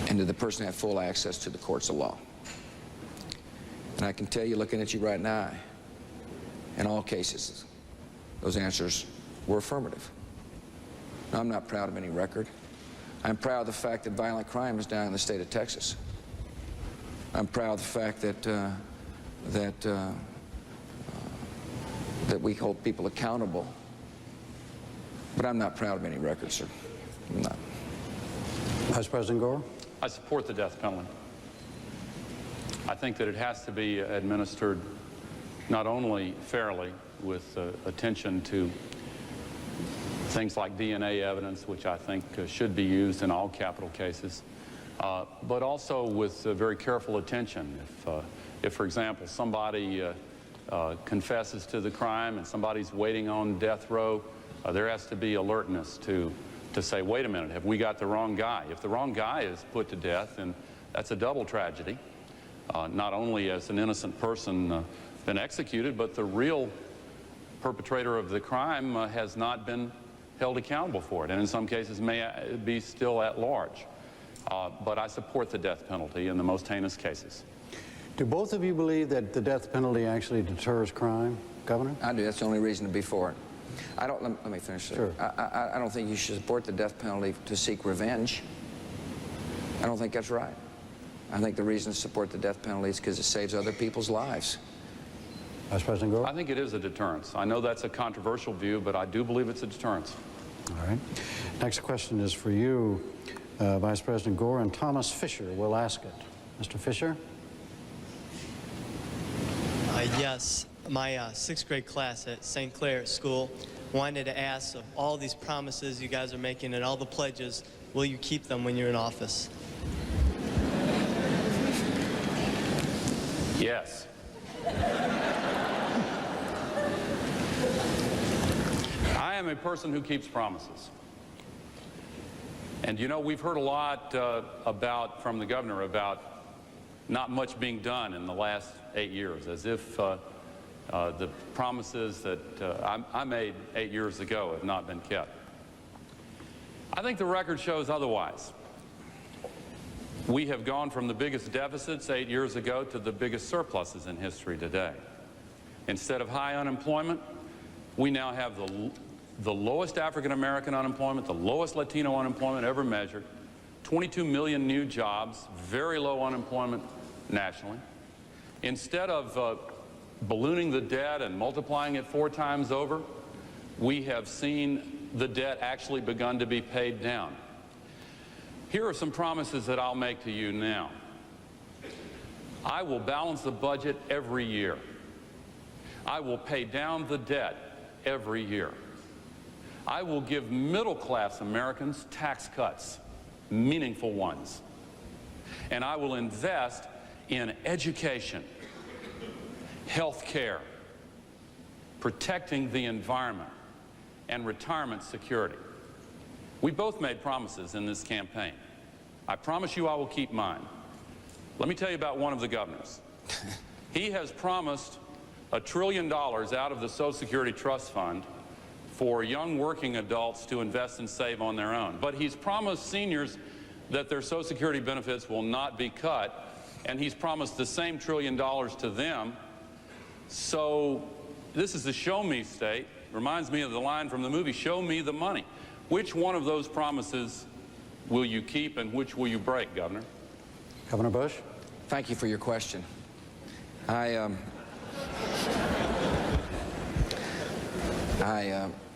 Speaker 3: And did the person have full access to the courts of law? And I can tell you, looking at you right now, in all cases, those answers were affirmative. Now, I'm not proud of any record. I'm proud of the fact that violent crime is down in the state of Texas. I'm proud of the fact that that we hold people accountable. But I'm not proud of any record, sir. I'm not.
Speaker 1: Vice President Gore?
Speaker 2: I support the death penalty. I think that it has to be administered not only fairly with attention to things like DNA evidence, which I think should be used in all capital cases, but also with very careful attention. If, for example, somebody confesses to the crime and somebody's waiting on death row, there has to be alertness to say, wait a minute, have we got the wrong guy? If the wrong guy is put to death, then that's a double tragedy. Not only has an innocent person been executed, but the real perpetrator of the crime has not been held accountable for it, and in some cases may be still at large. But I support the death penalty in the most heinous cases.
Speaker 1: Do both of you believe that the death penalty actually deters crime, Governor?
Speaker 3: I do. That's the only reason to be for it. Let me finish, sir.
Speaker 1: Sure.
Speaker 3: I don't think you should support the death penalty to seek revenge. I don't think that's right. I think the reason to support the death penalty is because it saves other people's lives.
Speaker 1: Vice President Gore?
Speaker 2: I think it is a deterrence. I know that's a controversial view, but I do believe it's a deterrence.
Speaker 1: All right. Next question is for you, Vice President Gore, and Thomas Fisher will ask it. Mr. Fisher?
Speaker 18: Yes. My sixth grade class at St. Clair School wanted to ask, of all these promises you guys are making and all the pledges, will you keep them when you're in office?
Speaker 2: Yes. I am a person who keeps promises. And you know, we've heard a lot from the governor about not much being done in the last 8 years, as if the promises that I made 8 years ago have not been kept. I think the record shows otherwise. We have gone from the biggest deficits 8 years ago to the biggest surpluses in history today. Instead of high unemployment, we now have the lowest African-American unemployment, the lowest Latino unemployment ever measured, 22 million new jobs, very low unemployment nationally. Instead of ballooning the debt and multiplying it 4 times over, we have seen the debt actually begun to be paid down. Here are some promises that I'll make to you now. I will balance the budget every year. I will pay down the debt every year. I will give middle-class Americans tax cuts, meaningful ones. And I will invest in education, health care, protecting the environment, and retirement security. We both made promises in this campaign. I promise you I will keep mine. Let me tell you about one of the governors. He has promised $1 trillion out of the Social Security Trust Fund for young working adults to invest and save on their own. But he's promised seniors that their Social Security benefits will not be cut, and he's promised the same $1 trillion to them. So this is the show me state. Reminds me of the line from the movie, Show Me the Money. Which one of those promises will you keep and which will you break, Governor?
Speaker 1: Governor Bush?
Speaker 3: Thank you for your question.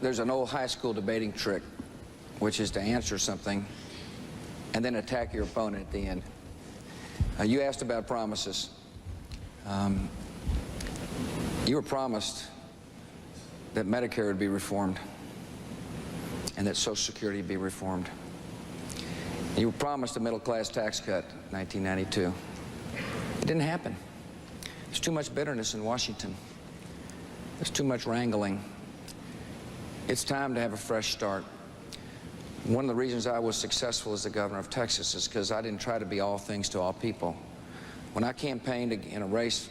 Speaker 3: There's an old high school debating trick, which is to answer something and then attack your opponent at the end. You asked about promises. You were promised that Medicare would be reformed and that Social Security would be reformed. You were promised a middle-class tax cut in 1992. It didn't happen. There's too much bitterness in Washington. There's too much wrangling. It's time to have a fresh start. One of the reasons I was successful as the governor of Texas is because I didn't try to be all things to all people. When I campaigned in a race,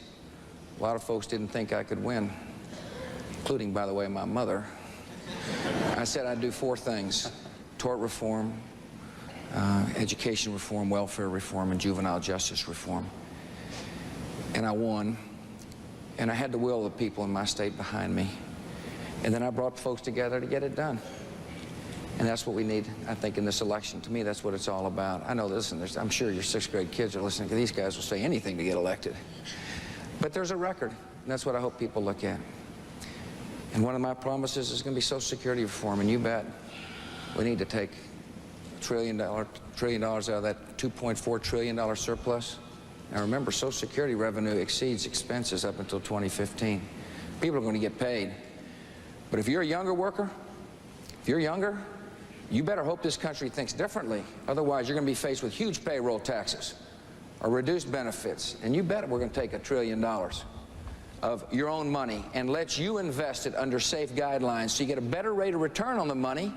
Speaker 3: a lot of folks didn't think I could win, including, by the way, my mother. I said I'd do 4 things: tort reform, education reform, welfare reform, and juvenile justice reform. And I won, and I had the will of the people in my state behind me. And then I brought folks together to get it done. And that's what we need, I think, in this election. To me, that's what it's all about. I know, listen, I'm sure your 6th grade kids are listening, because these guys will say anything to get elected. But there's a record, and that's what I hope people look at. And one of my promises is going to be Social Security reform, and you bet we need to take $1 trillion out of that $2.4 trillion surplus. Now remember, Social Security revenue exceeds expenses up until 2015. People are going to get paid. But if you're a younger worker, if you're younger, you better hope this country thinks differently. Otherwise, you're going to be faced with huge payroll taxes or reduced benefits. And you bet we're going to take $1 trillion of your own money and let you invest it under safe guidelines so you get a better rate of return on the money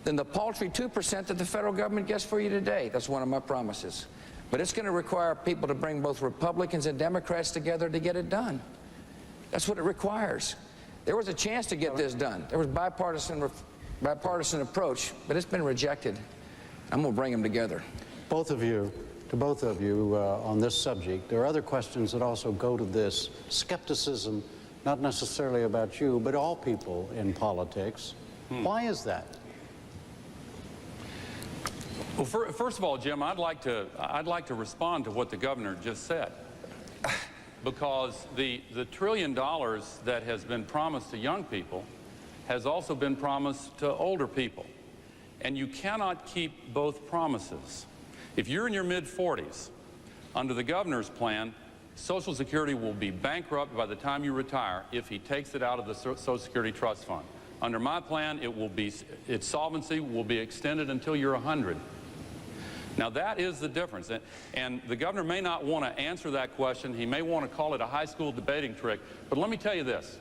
Speaker 3: than the paltry 2% that the federal government gets for you today. That's one of my promises. But it's going to require people to bring both Republicans and Democrats together to get it done. That's what it requires. There was a chance to get this done. There was bipartisan approach, but it's been rejected. I'm going to bring them together.
Speaker 1: To both of you on this subject, there are other questions that also go to this skepticism, not necessarily about you, but all people in politics. Why is that?
Speaker 2: Well, first of all, Jim, I'd like to respond to what the governor just said, because the $1 trillion that has been promised to young people has also been promised to older people, and you cannot keep both promises. If you're in your mid-40s, under the governor's plan, Social Security will be bankrupt by the time you retire if he takes it out of the Social Security Trust Fund. Under my plan, its solvency will be extended until you're 100. Now, that is the difference. And the governor may not want to answer that question. He may want to call it a high school debating trick. But let me tell you this.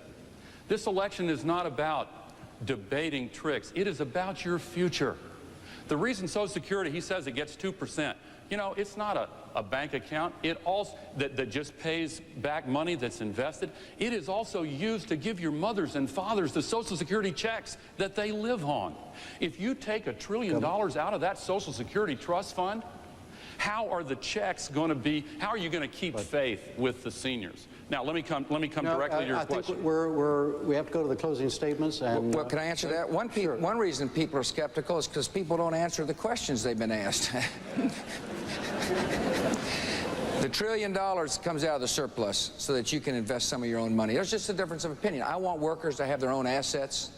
Speaker 2: This election is not about debating tricks. It is about your future. The reason Social Security, he says it gets 2%. You know, it's not a bank account that just pays back money that's invested. It is also used to give your mothers and fathers the Social Security checks that they live on. If you take $1 trillion out of that Social Security Trust Fund, how are the checks going to be, how are you going to keep faith with the seniors? Now, let me come directly to your question.
Speaker 1: I think we have to go to the closing statements. And,
Speaker 3: well, can I answer that? One reason people are skeptical is because people don't answer the questions they've been asked. The $1 trillion comes out of the surplus so that you can invest some of your own money. There's just a difference of opinion. I want workers to have their own assets.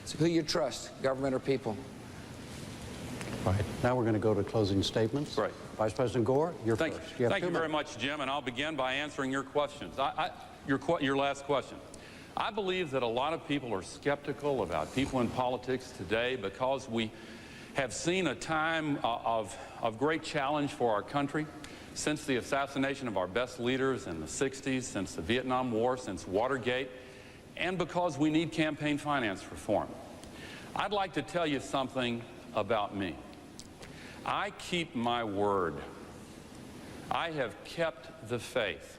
Speaker 3: So who you trust, government or people?
Speaker 1: Right. Now we're going to go to closing statements.
Speaker 2: Right.
Speaker 1: Vice President Gore, you're
Speaker 2: first. Thank you very much, Jim, and I'll begin by answering your questions. Your last question. I believe that a lot of people are skeptical about people in politics today because we have seen a time of great challenge for our country since the assassination of our best leaders in the 60s, since the Vietnam War, since Watergate, and because we need campaign finance reform. I'd like to tell you something about me. I keep my word. I have kept the faith.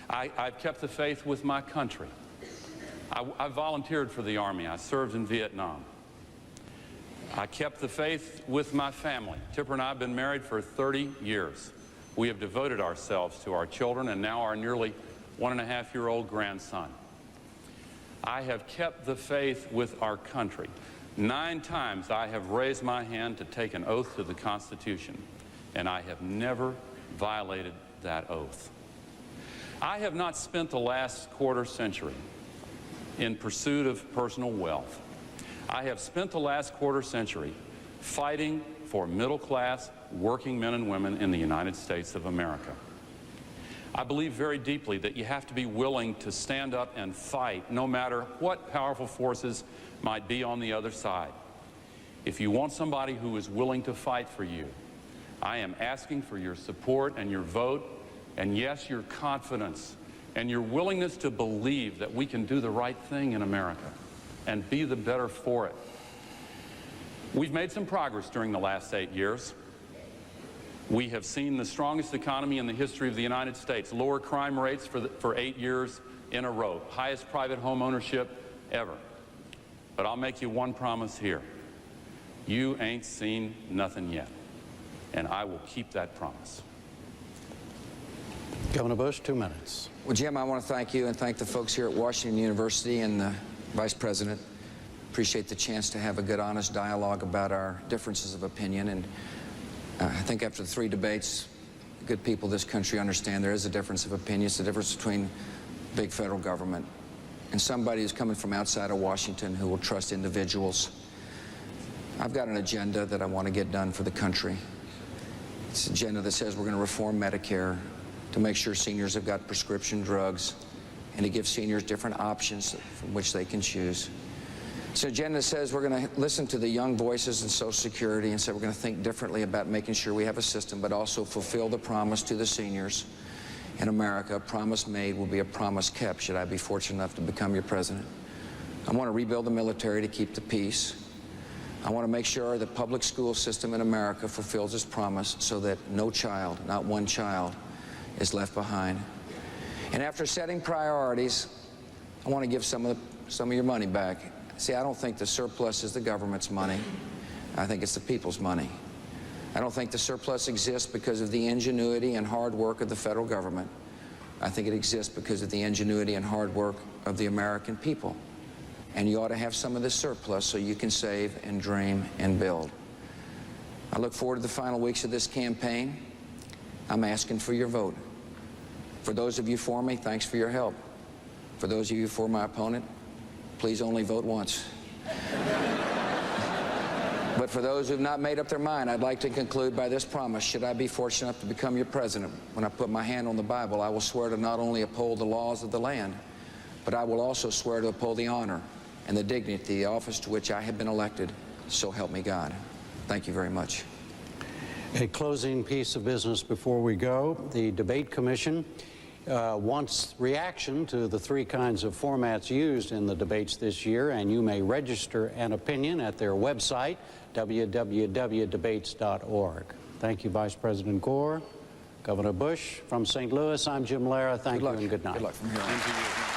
Speaker 2: I've kept the faith with my country. I volunteered for the Army. I served in Vietnam. I kept the faith with my family. Tipper and I have been married for 30 years. We have devoted ourselves to our children and now our nearly 1.5-year-old grandson. I have kept the faith with our country. 9 times I have raised my hand to take an oath to the Constitution, and I have never violated that oath. I have not spent the last quarter century in pursuit of personal wealth. I have spent the last quarter century fighting for middle-class working men and women in the United States of America. I believe very deeply that you have to be willing to stand up and fight no matter what powerful forces might be on the other side. If you want somebody who is willing to fight for you, I am asking for your support and your vote, and yes, your confidence and your willingness to believe that we can do the right thing in America and be the better for it. We've made some progress during the last 8 years. We have seen the strongest economy in the history of the United States, lower crime rates for 8 years in a row, highest private home ownership ever. But I'll make you one promise here. You ain't seen nothing yet, and I will keep that promise.
Speaker 1: Governor Bush, 2 minutes.
Speaker 3: Well, Jim, I want to thank you and thank the folks here at Washington University and the Vice President. Appreciate the chance to have a good, honest dialogue about our differences of opinion. And I think after the 3 debates, good people of this country understand there is a difference of opinion. It's the difference between big federal government and somebody who's coming from outside of Washington who will trust individuals. I've got an agenda that I want to get done for the country. It's an agenda that says we're going to reform Medicare to make sure seniors have got prescription drugs and to give seniors different options from which they can choose. It's an agenda that says we're going to listen to the young voices in Social Security and say we're going to think differently about making sure we have a system, but also fulfill the promise to the seniors in America. A promise made will be a promise kept should I be fortunate enough to become your president. I want to rebuild the military to keep the peace. I want to make sure the public school system in America fulfills its promise so that no child, not one child, is left behind. And after setting priorities, I want to give some of your money back. See, I don't think the surplus is the government's money. I think it's the people's money. I don't think the surplus exists because of the ingenuity and hard work of the federal government. I think it exists because of the ingenuity and hard work of the American people. And you ought to have some of this surplus so you can save and dream and build. I look forward to the final weeks of this campaign. I'm asking for your vote. For those of you for me, thanks for your help. For those of you for my opponent, please only vote once. But for those who have not made up their mind, I'd like to conclude by this promise. Should I be fortunate enough to become your president, when I put my hand on the Bible, I will swear to not only uphold the laws of the land, but I will also swear to uphold the honor and the dignity, the office to which I have been elected. So help me God. Thank you very much.
Speaker 1: A closing piece of business before we go. The Debate Commission wants reaction to the three kinds of formats used in the debates this year, and you may register an opinion at their website, www.debates.org. Thank you, Vice President Gore. Governor Bush. From St. Louis, I'm Jim Lara. Thank you and good night.
Speaker 3: Good luck from here on.